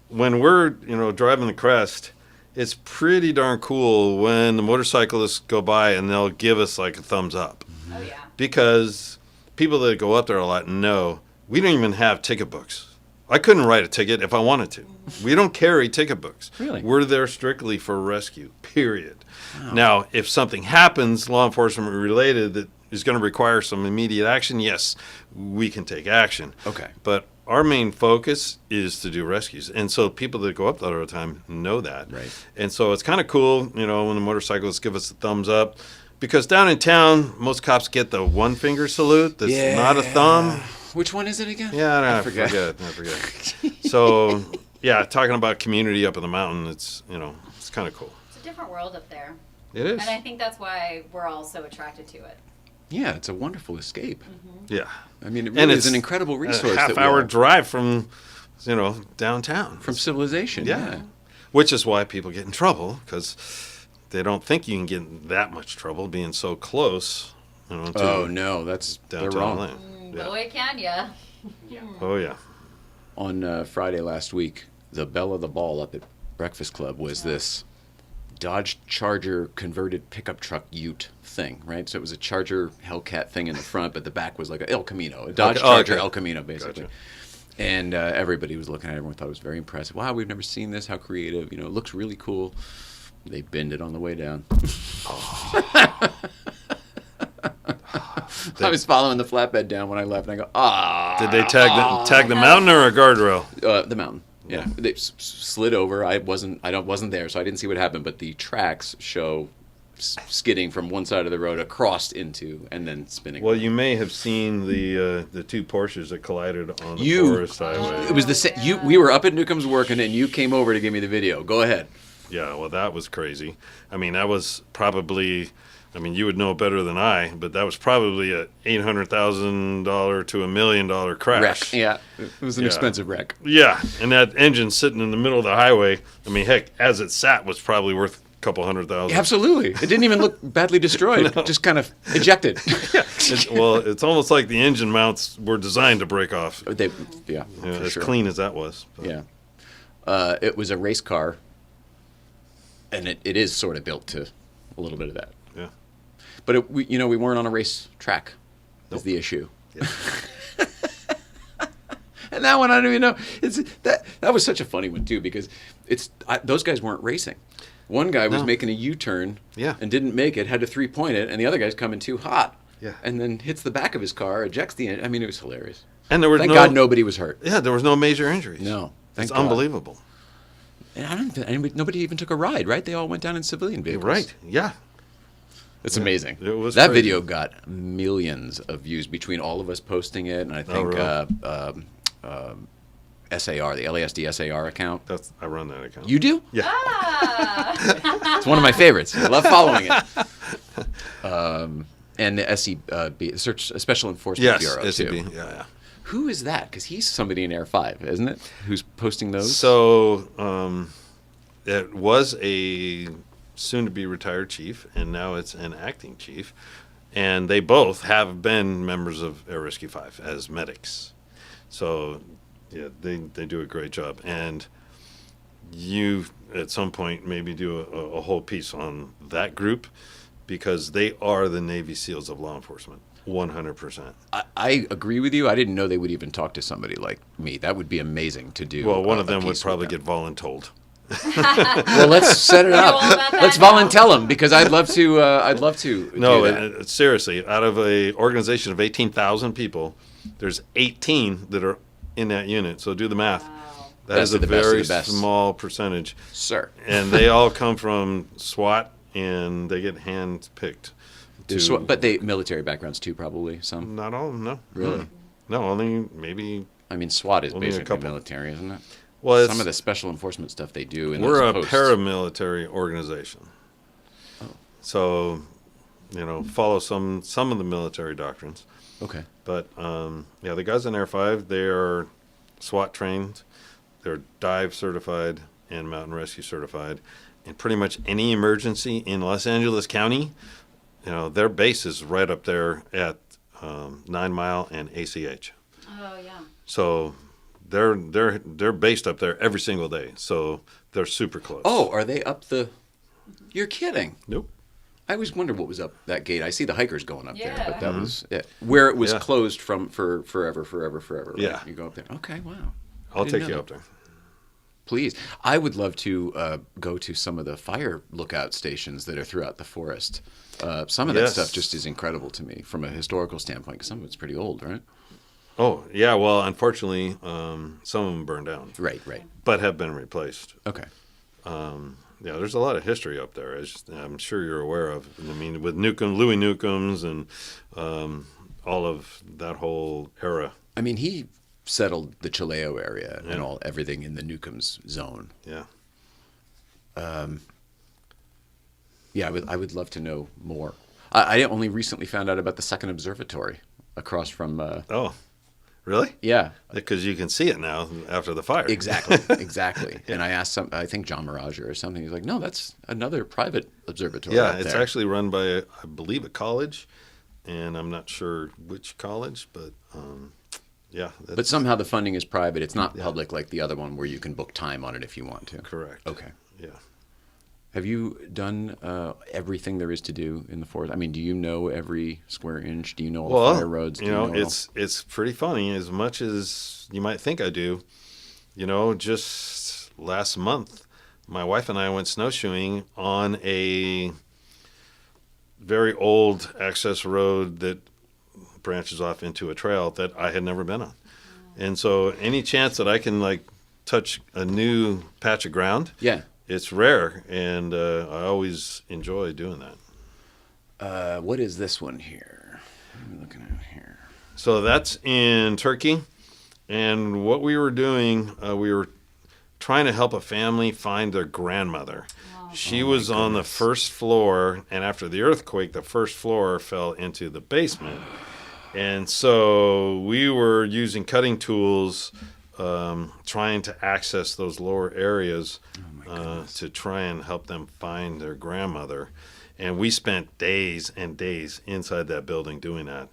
when we're, driving the Crest, it's pretty darn cool when the motorcyclists go by and they'll give us like a thumbs up. Oh, yeah. Because people that go up there a lot know we don't even have ticket books. I couldn't write a ticket if I wanted to. We don't carry ticket books. Really? We're there strictly for rescue, period. Wow. Now, if something happens, law enforcement related, that is going to require some immediate action, yes, we can take action. Okay. But our main focus is to do rescues. And so people that go up there all the time know that. Right. And so it's kind of cool, when the motorcyclists give us a thumbs up. Because down in town, most cops get the one finger salute that's not a thumb. Which one is it again? Yeah, I forget. So, yeah, talking about community up in the mountain, it's kind of cool. It's a different world up there. It is. And I think that's why we're all so attracted to it. Yeah, it's a wonderful escape. Yeah. I mean, it really is it's an incredible resource. a half-hour drive from, downtown. from civilization. Yeah. Which is why people get in trouble, because they don't think you can get in that much trouble being so close. To Oh no, they're downtown wrong. LA. Yeah. Boy, can ya. Oh, yeah. On Friday last week, the belle of the ball up at Breakfast Club was this Dodge Charger converted pickup truck Ute thing, right? So it was a Charger Hellcat thing in the front, but the back was like a El Camino, a Dodge Charger El Camino, basically. Gotcha. And everybody was looking at it. Everyone thought it was very impressive. Wow, we've never seen this. How creative. It looks really cool. They binned it on the way down. I was following the flatbed down when I left, and I go, Did they tag the mountain or a guardrail? the mountain. Yeah, they slid over. I wasn't there, so I didn't see what happened. But the tracks show skidding from one side of the road across into, and then spinning. Well, you may have seen the two Porsches that collided on the Forest Highway. It was the same. We were up at Newcomb's working, and you came over to give me the video. Go ahead. Yeah, well, that was crazy. I mean, that was probably. I mean, you would know better than I, but that was probably a $800,000 to $1 million crash. Wreck. Yeah, it was an expensive wreck. Yeah, and that engine sitting in the middle of the highway. I mean, heck, as it sat, was probably worth a couple $100,000. Absolutely, it didn't even look badly destroyed. No. Just kind of ejected. It's almost like the engine mounts were designed to break off. As as clean as that was. But. Yeah, it was a race car, and it is sort of built to a little bit of that. Yeah. But we weren't on a race track. Is the issue. Yeah. And that one I don't even know. That was such a funny one too, because those guys weren't racing. One guy was making a U-turn and didn't make it, had to 3-point it, and the other guy's coming too hot. Yeah. And then hits the back of his car, ejects the engine. I mean, it was hilarious. And there was Thank God nobody was hurt. Yeah, there was no major injuries. No. It's God. unbelievable. And nobody even took a ride, right? They all went down in civilian vehicles. Right. Yeah. It's amazing. It was that crazy. video got millions of views between all of us posting it, and I think SAR, the LASD SAR account. I run that account. You do? Yeah. It's one of my favorites. I love following it. And the SCB, Search Special Enforcement Bureau, SCB. too. Yeah. Who is that? Because he's somebody in Air 5, isn't it? Who's posting those? So it was a soon-to-be retired chief, and now it's an acting chief. And they both have been members of Air Rescue 5 as medics. So, yeah, they do a great job. And you, at some point, maybe do a whole piece on that group, because they are the Navy SEALs of law enforcement, 100%. I agree with you. I didn't know they would even talk to somebody like me. That would be amazing to do. Well, one of them would probably get voluntold. Well, let's set it up. Let's volunteer them, because I'd love to. No, seriously, out of a organization of 18,000 people, there's 18 that are in that unit. So do the math. Wow. That is a very small percentage, sir. And they all come from SWAT, and they get hand picked But they military backgrounds too, probably some. Not all, no. Really? No, only maybe. I mean, SWAT is Only a basically couple. military, isn't it? Well, Some of the special enforcement stuff they do. In we're those a posts. paramilitary organization. Oh. So, follow some of the military doctrines. Okay. But, the guys in Air 5, they are SWAT trained. They're dive certified and mountain rescue certified. And pretty much any emergency in Los Angeles County, their base is right up there at 9 Mile and ACH. Oh yeah. So they're based up there every single day. So they're super close. Oh, are they up the? You're kidding. Nope. I always wondered what was up that gate. I see the hikers going up there, Yeah. but that was it. Where it was Yeah. closed for forever. Right? Yeah. You go up there. Okay, wow. I'll didn't take know you that. up there. Please. I would love to go to some of the fire lookout stations that are throughout the forest. Some of that Yes. stuff just is incredible to me from a historical standpoint, because some of it's pretty old, right? Oh, yeah. Well, unfortunately, some of them burned down, Right. but have been replaced. Okay. There's a lot of history up there, as I'm sure you're aware of. I mean, with Louis Newcombs and all of that whole era. I mean, he settled the Chilao area and everything in the Newcomb's zone. Yeah. Yeah, I would love to know more. I only recently found out about the second observatory across from. Oh, really? Yeah, Because you can see it now after the fire. exactly. And I asked I think John Mirager or something. He's like, no, that's another private observatory. Yeah, up it's there. actually run by, I believe, a college, and I'm not sure which college, but yeah. But somehow the funding is private. It's not public like the other one where you can book time on it if you want to. Correct. Okay. Yeah. Have you done everything there is to do in the forest? I mean, do you know every square inch? Do you know all the fire roads? Do know it's pretty funny. As much as you might think I do, just last month, my wife and I went snowshoeing on a very old access road that branches off into a trail that I had never been on. And so any chance that I can touch a new patch of ground, Yeah. it's rare, and I always enjoy doing that. What is this one here? I'm looking at here. So that's in Turkey, and what we were doing, we were trying to help a family find their grandmother. She was on the first floor, and after the earthquake, the first floor fell into the basement. And so we were using cutting tools, trying to access those lower areas to try and help them find their grandmother. And we spent days and days inside that building doing that.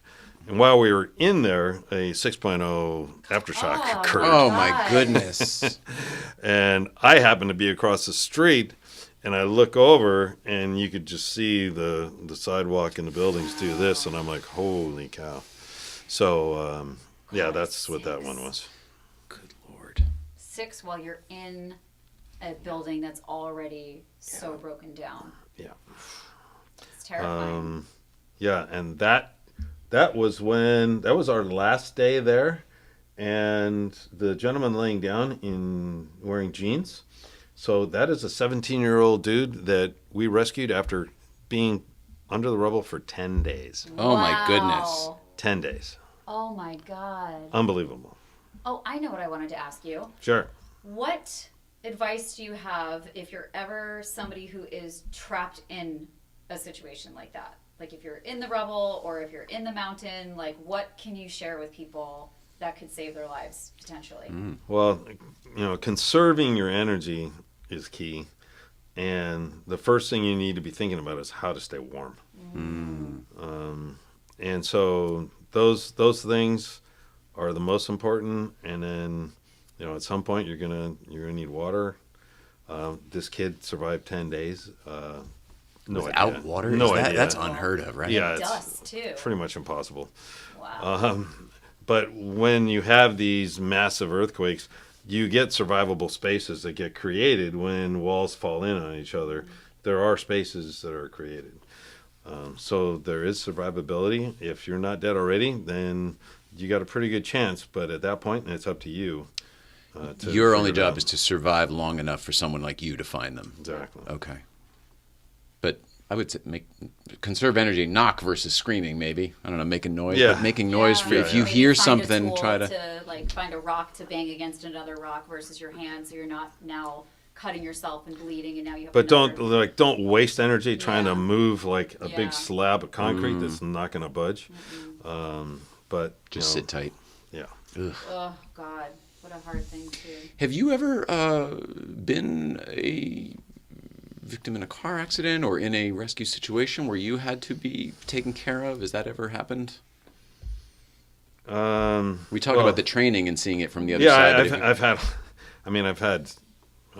And while we were in there, a 6.0 aftershock occurred. Oh, my goodness. And I happened to be across the street, and I look over, and you could just see the sidewalk and the buildings do this, and I'm like, holy cow. So, that's what that one was. Good Lord. 6 while you're in a building that's already so broken down. Yeah. It's terrifying. And that was our last day there, and the gentleman laying down wearing jeans. So that is a 17-year-old dude that we rescued after being under the rubble for 10 days. Oh, my goodness. 10 days. Oh my God. Unbelievable. Oh, I know what I wanted to ask you. Sure. What advice do you have if you're ever somebody who is trapped in a situation like that? Like if you're in the rubble or if you're in the mountain, what can you share with people that could save their lives potentially? Well, conserving your energy is key. And the first thing you need to be thinking about is how to stay warm. And so those things are the most important. And then, at some point you're gonna need water. This kid survived 10 days. No Without idea. water? No idea. That's unheard of, right? Yeah, Dust too. it's pretty much impossible. Wow. But when you have these massive earthquakes, you get survivable spaces that get created when walls fall in on each other. There are spaces that are created. So there is survivability. If you're not dead already, then you got a pretty good chance. But at that point, it's up to you. Your only job is to survive long enough for someone like you to find them. Exactly. Okay. But I would say conserve energy, knock versus screaming, maybe. I don't know, making noise. Yeah. But making noise, Yeah. if you Maybe hear find a something, tool try to... like find a rock to bang against another rock versus your hand, so you're not now cutting yourself and bleeding, and now you have. But another... don't waste energy trying to Yeah. move like a Yeah. big slab of concrete that's not going to budge. But Just sit tight. Yeah. Ugh. Oh God, what a hard thing to. Have you ever been a victim in a car accident or in a rescue situation where you had to be taken care of? Has that ever happened? We talk about the training and seeing it from the other side. Yeah, I've had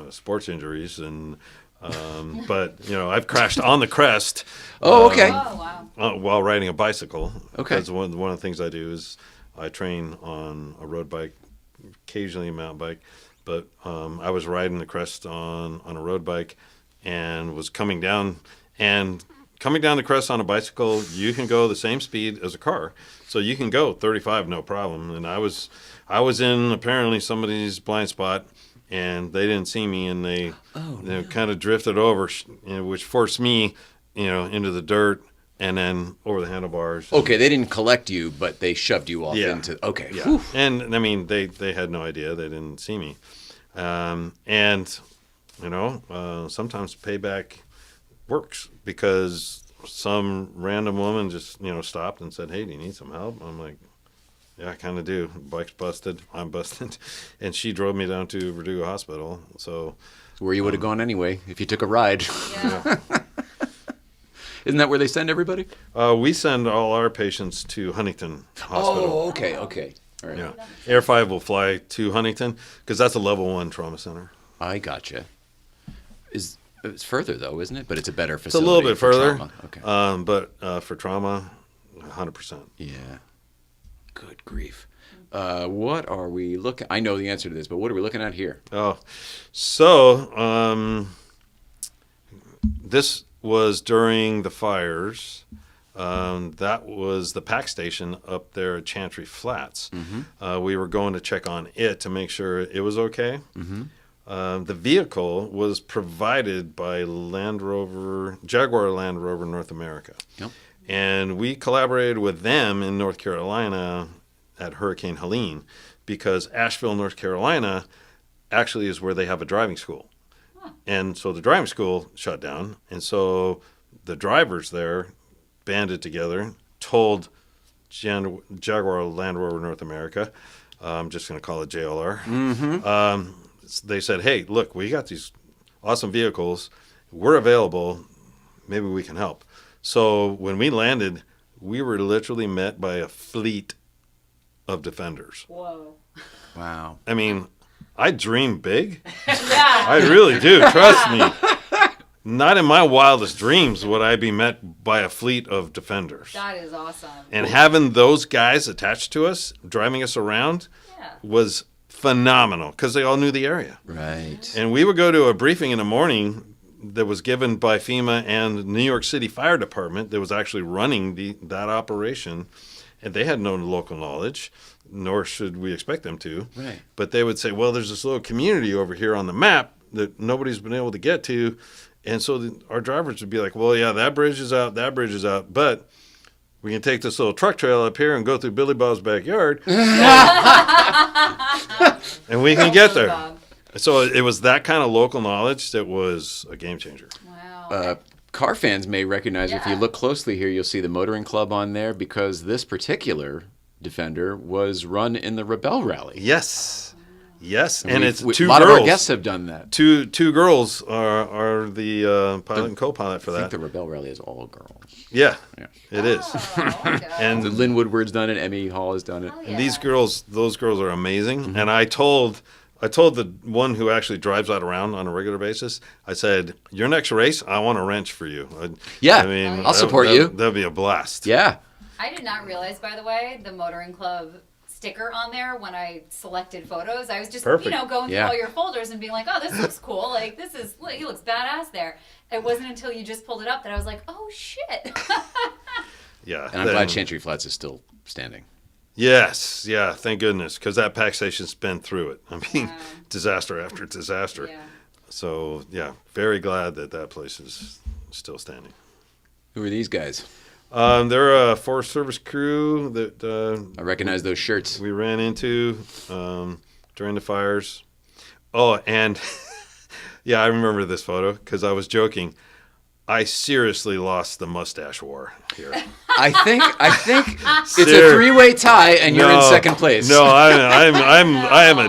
sports injuries and but I've crashed on the crest. Oh, okay. Oh wow. While riding a bicycle. Okay. Because one of the things I do is I train on a road bike, occasionally a mountain bike, but I was riding the crest on a road bike and was coming down the crest on a bicycle. You can go the same speed as a car, so you can go 35 no problem. And I was in apparently somebody's blind spot, and they didn't see me, and they kind of drifted over, which forced me into the dirt and then over the handlebars. Okay, they didn't collect you, but they shoved you off into... Okay. Yeah. Whew. And I mean, they had no idea. They didn't see me. Sometimes payback works because some random woman just, stopped and said, "Hey, do you need some help?" I'm like, "Yeah, I kind of do. Bike's busted. I'm busted." And she drove me down to Verdugo Hospital. So Where you would have gone anyway if you took a ride. Yeah. Isn't that where they send everybody? we send all our patients to Huntington Hospital. Oh, okay. All right. Yeah. Air 5 will fly to Huntington because that's a level 1 trauma center. I gotcha. It's further though, isn't it? But it's a better It's a facility. little bit for further. trauma. Okay. But for trauma, 100%. Yeah. Good grief. What are we looking? I know the answer to this, but what are we looking at here? Oh, so this was during the fires. That was the pack station up there at Chantry Flats. Mm-hmm. We were going to check on it to make sure it was okay. Mm-hmm. The vehicle was provided by Jaguar Land Rover North America. Yep. And we collaborated with them in North Carolina at Hurricane Helene because Asheville, North Carolina actually is where they have a driving school. Huh. And so the driving school shut down. And so the drivers there banded together, told Jaguar Land Rover North America, I'm just going to call it JLR. Mm-hmm. They said, "Hey, look, we got these awesome vehicles. We're available. Maybe we can help." So when we landed, we were literally met by a fleet of defenders. Whoa. Wow. I mean, I dream big. Yeah. I really do. Trust me. Not in my wildest dreams would I be met by a fleet of defenders. That is awesome. And having those guys attached to us, driving us around, was phenomenal because they all knew the area. Right. And we would go to a briefing in the morning that was given by FEMA and New York City Fire Department that was actually running that operation. And they had no local knowledge, nor should we expect them to. Right. But they would say, well, there's this little community over here on the map that nobody's been able to get to. And so our drivers would be like, well, yeah, that bridge is out, but we can take this little truck trail up here and go through Billy Bob's backyard. And we can get there. So it was that kind of local knowledge that was a game changer. Wow. Car fans may recognize, if you Yeah. look closely here, you'll see the motoring club on there because this particular Defender was run in the Rebel Rally. Yes. And We've- it's two a lot girls. of our guests have done that. Two girls are the pilot and co-pilot for I think that. the Rebel Rally is all girls. Yeah, Yeah. it is. Oh, okay. And The Lynn Woodward's done it. Emmy Hall has done it. Oh, And yeah. those girls are amazing. And I told the one who actually drives that around on a regular basis, I said, your next race, I want a wrench for you. Yeah, I mean, I'll support you. That'd be a blast. Yeah. I did not realize, by the way, the motoring club sticker on there when I selected photos. I was just, Perfect. going through Yeah. all your folders and being like, oh, this looks cool. Like, he looks badass there. It wasn't until you just pulled it up that I was like, oh, shit. Yeah. And I'm glad Chantry Flats is still standing. Yes. Yeah. Thank goodness. Because that pack station's been through it. I mean, Wow. disaster after disaster. Yeah. So, yeah, very glad that place is still standing. Who are these guys? They're a Forest Service crew that I recognize those shirts. we ran into during the fires. Oh, and yeah, I remember this photo because I was joking. I seriously lost the mustache war here. I think it's a three-way tie, and you're in second place. No, I am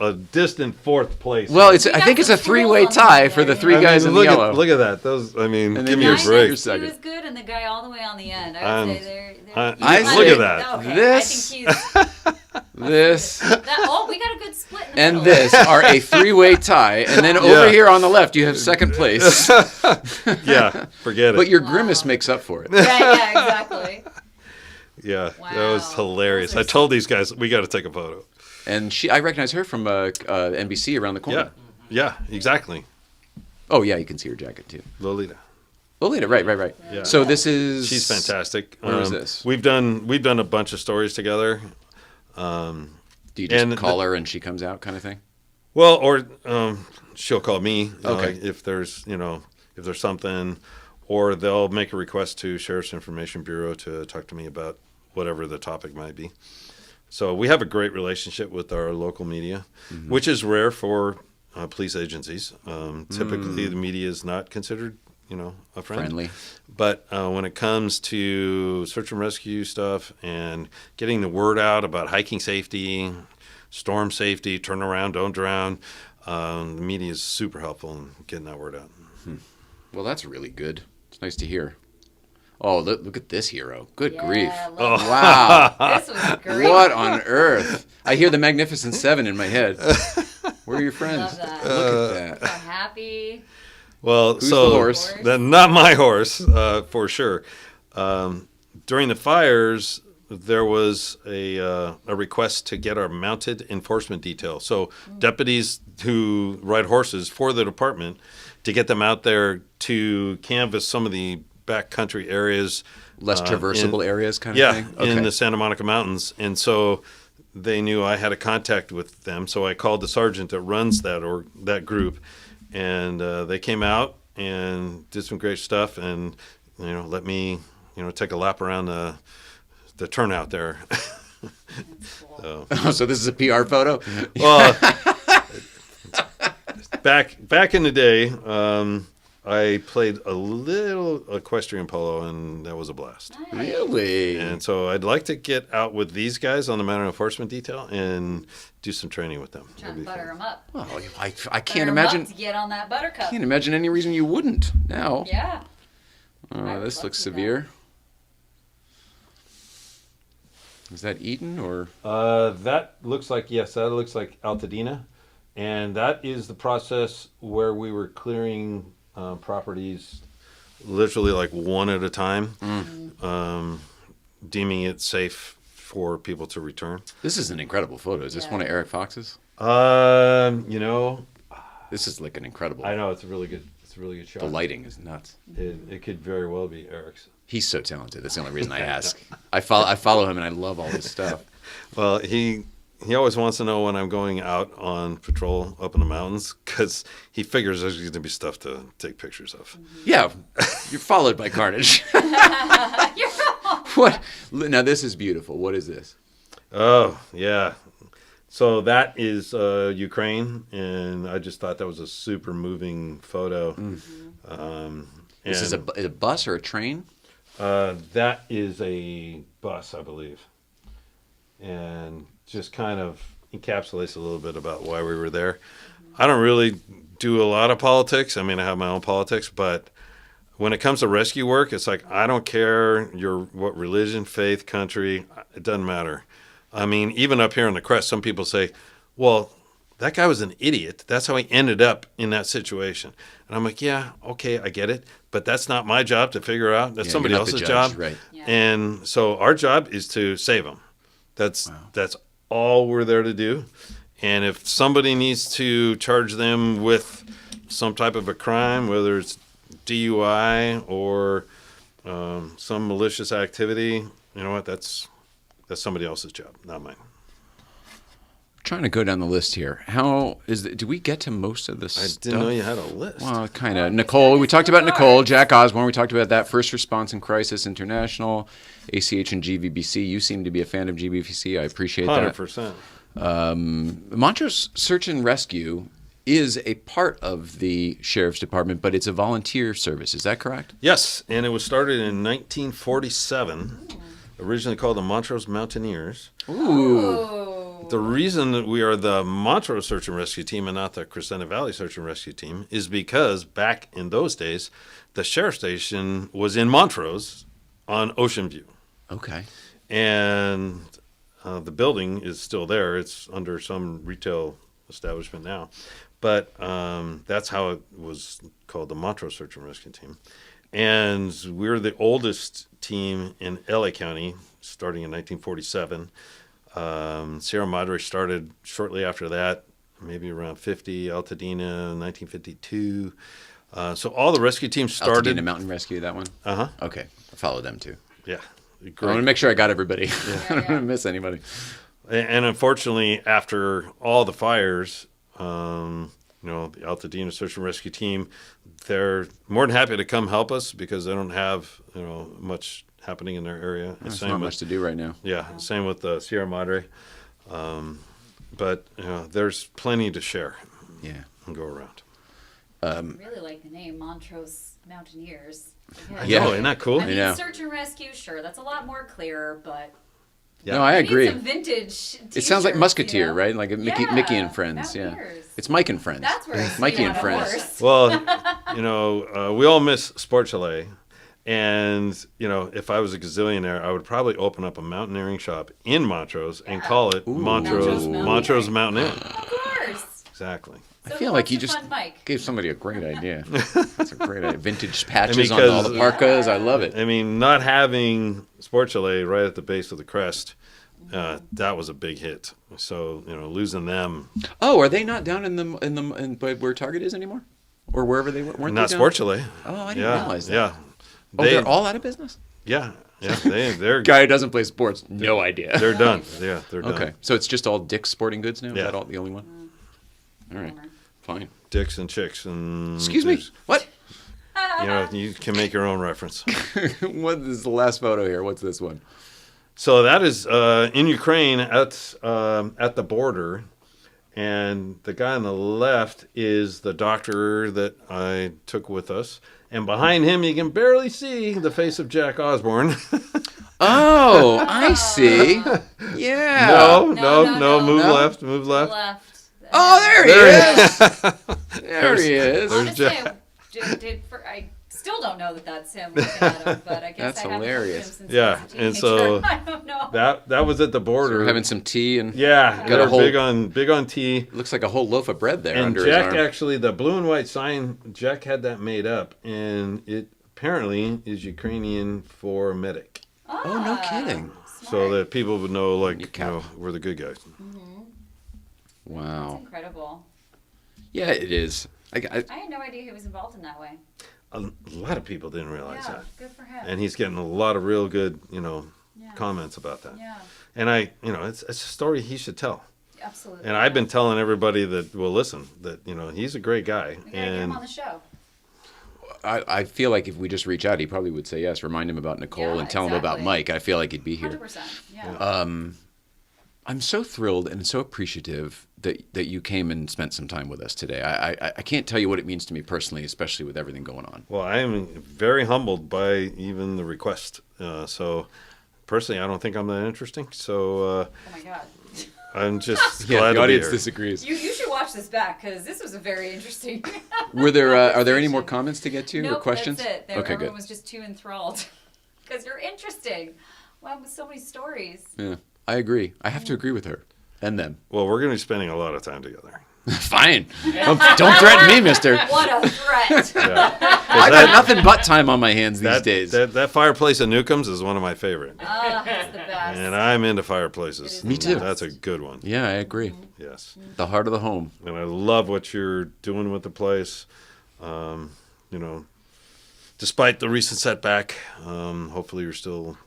a distant fourth place. Well, I think it's a three-way tie for the three guys in look yellow. Look at that. Those. I mean, And give then me a yours- break. yours- He second. was good, and the guy all the way on the end. I would say they're Look at that. Okay, This- I think This we got a good split in the and middle. this are a three-way tie, and then over here on the left you have second place. Yeah, forget it. But your grimace makes up for it. Yeah, exactly. Yeah, Wow. that was hilarious. Those are I told these guys we got to take a photo. And I recognize her from NBC around the corner. Yeah, exactly. Oh yeah, you can see her jacket too. Lolita. Lolita, right. Yeah. So this is. She's fantastic. Where is this? We've done a bunch of stories together. Do you just call her and she comes out, kind of thing? Well, or she'll call me. Okay. If there's something, or they'll make a request to Sheriff's Information Bureau to talk to me about whatever the topic might be. So we have a great relationship with our local media, which is rare for police agencies. Typically, the media is not considered, a friend. Friendly. But when it comes to search and rescue stuff and getting the word out about hiking safety, storm safety, turn around, don't drown, the media is super helpful in getting that word out. Well, that's really good. It's nice to hear. Oh, look at this hero. Good grief. Love Wow. This was great. What on earth? I hear the Magnificent Seven in my head. Where are your friends? Love that. Look at that. I'm happy. Well, Who's so the horse? Not my horse, for sure. During the fires, there was a request to get our mounted enforcement detail. So deputies who ride horses for the department, to get them out there to canvass some of the backcountry areas. Less traversable areas kind of thing? Yeah, in the Santa Monica Mountains. And so they knew I had a contact with them. So I called the sergeant that runs that group. And they came out and did some great stuff and, let me, take a lap around the turnout there. Cool. So this is a PR photo? Well, back in the day, I played a little equestrian polo, and that was a blast. Nice. Really? And so I'd like to get out with these guys on the mounted enforcement detail and do some training with them. Trying to butter them up. Well, I Butter can't 'em up imagine. to get on that buttercup. Can't imagine any reason you wouldn't now. Yeah. I would This love looks to do severe. Is that Eaton or? That looks like Altadena. And that is the process where we were clearing properties literally like one at a time, deeming it safe for people to return. This is an incredible photo. Is this Yeah. one of Eric Fox's? This is like an incredible. I know it's a really good shot. The lighting is nuts. It could very well be Eric's. He's so talented. That's the only reason I ask. I follow him and I love all this stuff. Well, he always wants to know when I'm going out on patrol up in the mountains because he figures there's going to be stuff to take pictures of. Yeah, you're followed by carnage. What? Now this is beautiful. What is this? Oh, yeah. So that is Ukraine, and I just thought that was a super moving photo. This is a bus or a train? That is a bus, I believe. And just kind of encapsulates a little bit about why we were there. I don't really do a lot of politics. I mean, I have my own politics, but when it comes to rescue work, it's like, I don't care what religion, faith, country, it doesn't matter. I mean, even up here on the Crest, some people say, well, that guy was an idiot. That's how he ended up in that situation. And I'm like, yeah, okay, I get it. But that's not my job to figure out. That's somebody you're not the else's judge, job. right? Yeah. And so our job is to save them. That's all we're there to do. And if somebody needs to charge them with some type of a crime, whether it's DUI or some malicious activity, you know what? That's somebody else's job, not mine. trying to go down the list here. How is it? Do we get to most of this I stuff? didn't know you had a list. Well, kind of. Nicole, we talked about Nicole. Jack Osborne, we talked about that. First Response and Crisis International, ACH and GVBC. You seem to be a fan of GVBC. I appreciate that. 100%. Montrose Search and Rescue is a part of the Sheriff's Department, but it's a volunteer service. Is that correct? Yes, and it was started in 1947, originally called the Montrose Mountaineers. Ooh. The reason that we are the Montrose Search and Rescue Team and not the Crescenta Valley Search and Rescue Team is because back in those days, the sheriff's station was in Montrose on Ocean View. Okay. And the building is still there. It's under some retail establishment now. But that's how it was called, the Montrose Search and Rescue Team. And we're the oldest team in LA County, starting in 1947. Sierra Madre started shortly after that, maybe around 50. Altadena, 1952. So all the rescue teams started. Altadena Mountain Rescue, that one? Uh-huh. Okay. I follow them too. Yeah. I Great. want to make sure I got everybody. I don't want to miss anybody. And unfortunately, after all the fires, the Altadena Search and Rescue Team, they're more than happy to come help us because they don't have, much happening in their area. There's not much to do right now. Yeah, same with Sierra Madre. But there's plenty to share. Yeah. And go around. I really like the name Montrose Mountaineers. Yeah. Oh, isn't that cool? I mean, Yeah. search and rescue, sure, that's a lot more clear, but No, I we need agree. some vintage It sounds like t-shirts, Musketeer, you know? right? Like a Mickey and Friends. Mountaineers. Yeah. It's Mike and Friends. That's where I see Mikey on and a Friends. horse. Well, we all miss Sport Chalet. And, if I was a gazillionaire, I would probably open up a mountaineering shop in Montrose and call it Montrose Montrose Mountaineer. Of course. Exactly. I So feel who like wants you to just fund Mike? gave somebody a great idea. That's a great idea. Vintage patches on because- all the parkas. I love it. I mean, not having Sport Chalet right at the base of the crest, that was a big hit. So, losing them. Oh, are they not down in where Target is anymore? Or wherever they were? Weren't Not they down? Sport Chalet. Oh, I didn't realize that. Yeah. Oh, they're all out of business? Yeah. They're Guy who doesn't play sports, no idea. They're done. Yeah, they're done. Okay, so it's just all Dick's Sporting Goods now? Is Yeah. that all the only one? All right, fine. Dicks and chicks and. Excuse me, what? You can make your own reference. What is the last photo here? What's this one? So that is in Ukraine at the border, and the guy on the left is the doctor that I took with us, and behind him you can barely see the face of Jack Osborne. Oh, I see. Yeah. No, move No? left, move left. Oh, there he is. There he is. Honestly, I still don't know that that's him looking at him, but I guess That's I haven't hilarious. looked at him since Yeah, I was a and so teenager. I don't know. That was at the border. We're having some tea and Yeah, Got a they're whole- big on tea. looks like a whole loaf of bread there And under Jack his arm. actually, the blue and white sign, Jack had that made up, and it apparently is Ukrainian for medic, Oh, no kidding. so that people would know, Newcomb. we're the good guys. Wow. That's incredible. Yeah, it is. I had no idea he was involved in that way. A lot of people didn't realize Yeah, that, good for him. and he's getting a lot of real good, Yeah. comments about that. Yeah, And it's a story he should tell. absolutely. And I've been telling everybody that will listen that he's a great guy, We gotta get him on the show. I feel like if we just reach out, he probably would say yes. Remind him about Nicole Yeah, and tell him about exactly. Mike. I feel like he'd be here. 100%. Yeah. I'm so thrilled and so appreciative that you came and spent some time with us today. I can't tell you what it means to me personally, especially with everything going on. Well, I am very humbled by even the request. So personally, I don't think I'm that interesting. So Oh my God. I'm just Yeah, glad the to be audience here. disagrees. You should watch this back because this was a very interesting. Are there any more comments to get to Nope, or questions? That's it. Okay, Everyone good. was just too enthralled because you're interesting. Wow, with so many stories. Yeah, I agree. I have to agree with her and them. Well, we're going to be spending a lot of time together. Fine. Don't threaten me, mister. What a threat! I've got nothing but time on my hands these days. That fireplace at Newcomb's is one of my favorite. That's the best. And I'm into fireplaces. It is Me too. That's a good one. Yeah, I agree. Yes. The heart of the home. And I love what you're doing with the place. Despite the recent setback, hopefully you're still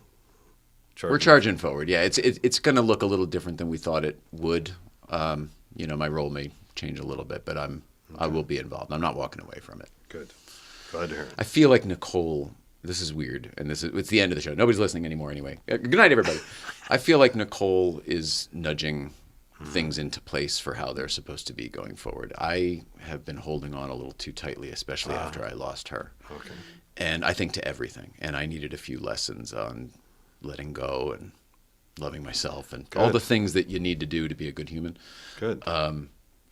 charging. We're charging forward. Yeah, it's going to look a little different than we thought it would. My role may change a little bit, but I will be involved. I'm not walking away from it. Good. Glad to hear it. I feel like Nicole, this is weird, and it's the end of the show. Nobody's listening anymore anyway. Good night, everybody. I feel like Nicole is nudging things into place for how they're supposed to be going forward. I have been holding on a little too tightly, especially after I lost her. Okay. And I think to everything. And I needed a few lessons on letting go and loving myself and all the things that you need to do to be a good human. Good.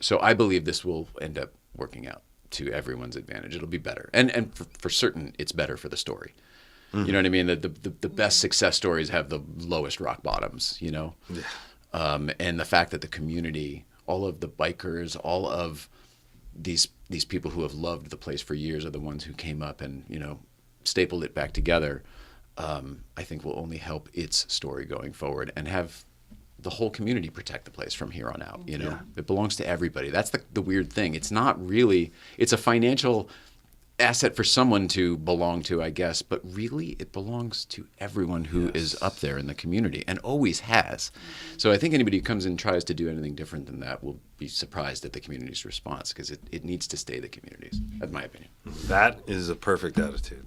So I believe this will end up working out to everyone's advantage. It'll be better. And for certain, it's better for the story. You know what I mean? The best success stories have the lowest rock bottoms, Yeah. And the fact that the community, all of the bikers, all of these people who have loved the place for years are the ones who came up and, stapled it back together, I think will only help its story going forward and have the whole community protect the place from here on out. It belongs to everybody. That's the weird thing. It's not really, it's a financial asset for someone to belong to, I guess, but really it belongs to everyone who is up there in the community and always has. So I think anybody who comes in and tries to do anything different than that will be surprised at the community's response, because it needs to stay the community's. That's my opinion. That is a perfect attitude.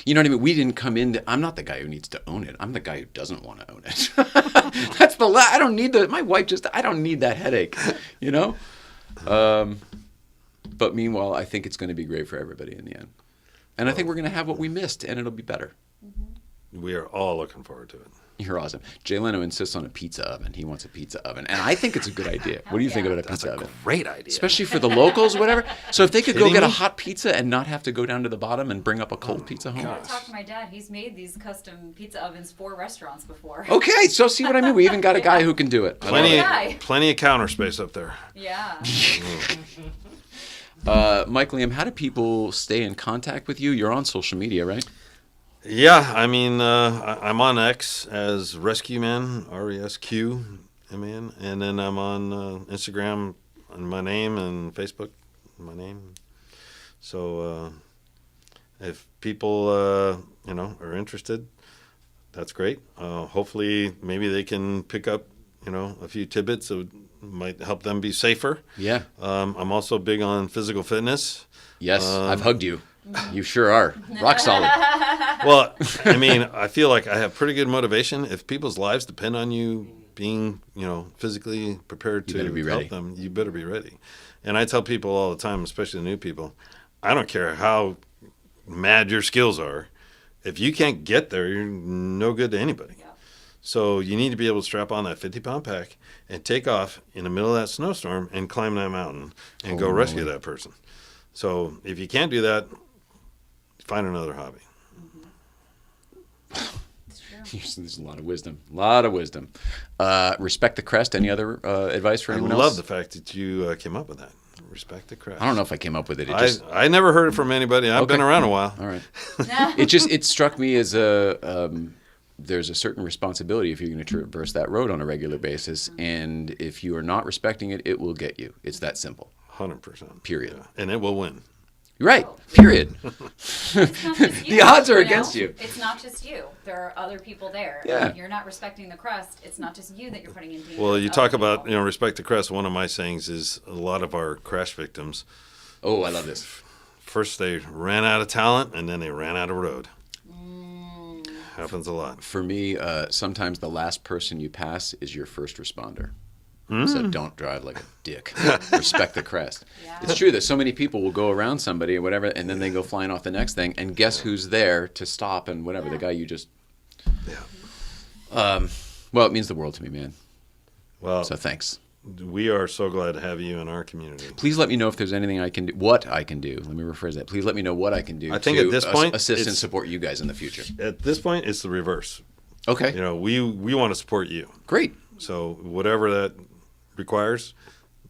You know what I mean? We didn't come in. I'm not the guy who needs to own it. I'm the guy who doesn't want to own it. That's I don't need my wife I don't need that headache, But meanwhile, I think it's going to be great for everybody in the end. And I think we're going to have what we missed, and it'll be better. We are all looking forward to it. You're awesome. Jay Leno insists on a pizza oven. He wants a pizza oven. And I think it's a good idea. What do you think about a pizza oven? Great idea. Especially for the locals, whatever. So if they could go get a hot pizza and not have to go down to the bottom and bring up a cold pizza home. I talked to my dad. He's made these custom pizza ovens for restaurants before. Okay, so see what I mean? We even got a guy who can do it. Plenty of counter space up there. Yeah. Mike Leum, how do people stay in contact with you? You're on social media, right? Yeah, I mean, I'm on X as Rescue Man, RESQMAN, and then I'm on Instagram on my name and Facebook, my name. So if people, are interested, that's great. Hopefully, maybe they can pick up, a few tidbits that might help them be safer. Yeah. I'm also big on physical fitness. Yes, I've hugged you. You sure are. Rock solid. Well, I mean, I feel like I have pretty good motivation. If people's lives depend on you being, physically prepared to help them, you better be ready. And I tell people all the time, especially the new people, I don't care how mad your skills are. If you can't get there, you're no good to anybody. Yeah. So you need to be able to strap on that 50-pound pack and take off in the middle of that snowstorm and climb that mountain and go rescue that person. So if you can't do that, find another hobby. There's a lot of wisdom. Respect the crest. Any other advice for anyone else? I love the fact that you came up with that. Respect the crest. I don't know if I came up with it. I never heard it from anybody. I've been around a while. All right. It struck me as there's a certain responsibility if you're going to traverse that road on a regular basis, and if you are not respecting it, it will get you. It's that simple. 100%. Period. Yeah. And it will win. Right. Period. The odds are against you. It's not just you. There are other people there. Yeah. If you're not respecting the crest, it's not just you that you're putting in danger. Well, you talk about, respect the crest. One of my sayings is a lot of our crash victims. Oh, I love this. First they ran out of talent, and then they ran out of road. Happens a lot. For me, sometimes the last person you pass is your first responder. So don't drive like a dick. Respect the crest. Yeah. It's true that so many people will go around somebody or whatever, and then they go flying off the next thing, and guess who's there to stop and whatever, the guy you just... Yeah. Well, it means the world to me, man. Well, so thanks. We are so glad to have you in our community. Please let me know if there's anything I can do. What I can do. Let me rephrase that. Please let me know what I can do I think at this point, assist and support you guys in the future. At this point, it's the reverse. Okay. We want to support you. Great. So whatever that requires,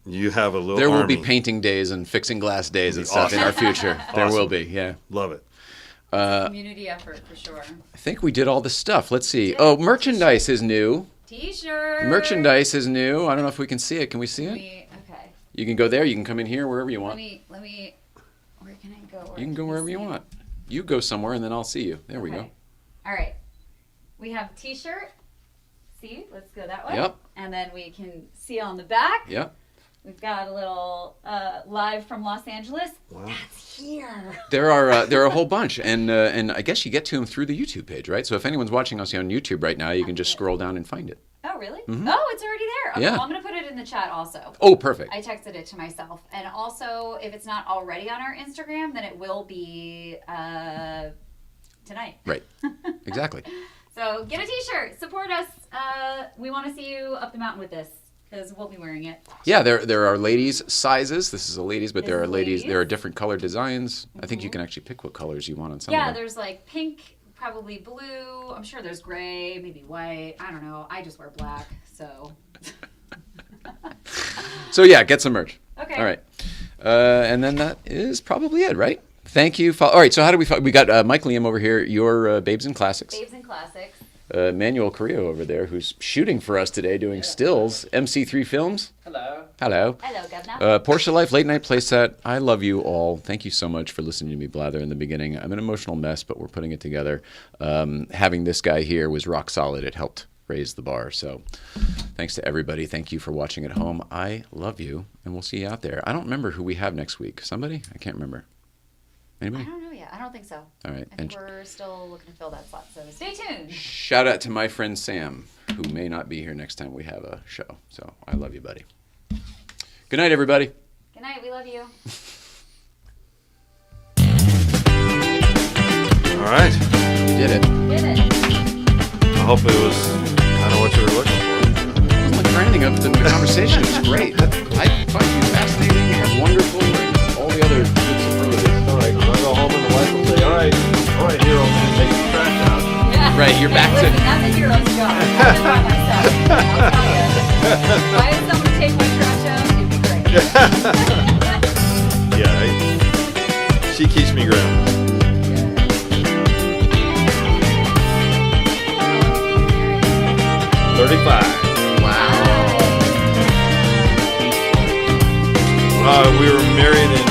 you have a little There will army. be painting days and fixing glass days and stuff in our future. There will be, yeah. Love it. Community effort for sure. I think we did all the stuff. Let's see. Oh, merchandise is new. T-shirt. Merchandise is new. I don't know if we can see it. Can we see it? Okay. You can go there. You can come in here, wherever you want. Let me. Where can I go? You can go wherever you want. You go somewhere, and then I'll see you. There we go. All right. We have T-shirt, See, let's go that way. Yep. And then we can see on the back. Yep. We've got a little live from Los Angeles. Wow. That's here. There are a whole bunch, and I guess you get to them through the YouTube page, right? So if anyone's watching us on YouTube right now, you can just scroll down and find it. Oh, really? Mhm. Oh, it's already there. Okay, Yeah. well, I'm going to put it in the chat also. Oh, perfect. I texted it to myself. And also, if it's not already on our Instagram, then it will be tonight. Right. Exactly. So get a t-shirt. Support us. We want to see you up the mountain with this because we'll be wearing it. Yeah, there are ladies sizes. This is a ladies, but This there are is ladies. ladies. There are different color designs. I think you can actually pick what colors you want on some Yeah, of them. there's like pink, probably blue. I'm sure there's gray, maybe white. I don't know. I just wear black, so. So yeah, get some merch. Okay. All right. And then that is probably it, right? Thank you. All right, so how do we got Mike Leum over here, your Babes and Classics. Babes and Classics. Manuel Carrillo over there, who's shooting for us today, doing stills. MC3 Films. Hello. Hello. Hello, Governor. Porsche Life Late Night Playset. I love you all. Thank you so much for listening to me blather in the beginning. I'm an emotional mess, but we're putting it together. Having this guy here was rock solid. It helped raise the bar. So thanks to everybody. Thank you for watching at home. I love you, and we'll see you out there. I don't remember who we have next week. Somebody? I can't remember. I Anybody? don't know yet. I don't think so. All right. I think we're still looking to fill that slot, so stay tuned. Shout out to my friend Sam, who may not be here next time we have a show. So I love you, buddy. Good night, everybody. Good night. We love you. All right. You did it. Did it. I hope it was kind of what you were looking for. I wasn't looking for anything of the conversation. It was great. I find you fascinating and wonderful and all the other good superlatives. All right, I'll go home and the wife will say, all right, hero man, take the trash out. Yeah. Right, you're back to- Listen, that's a hero's job. I've done that myself. I'll tell you. If I had someone to take my trash out, it'd be great. Yeah, she keeps me grounded. 35. Wow. We were married in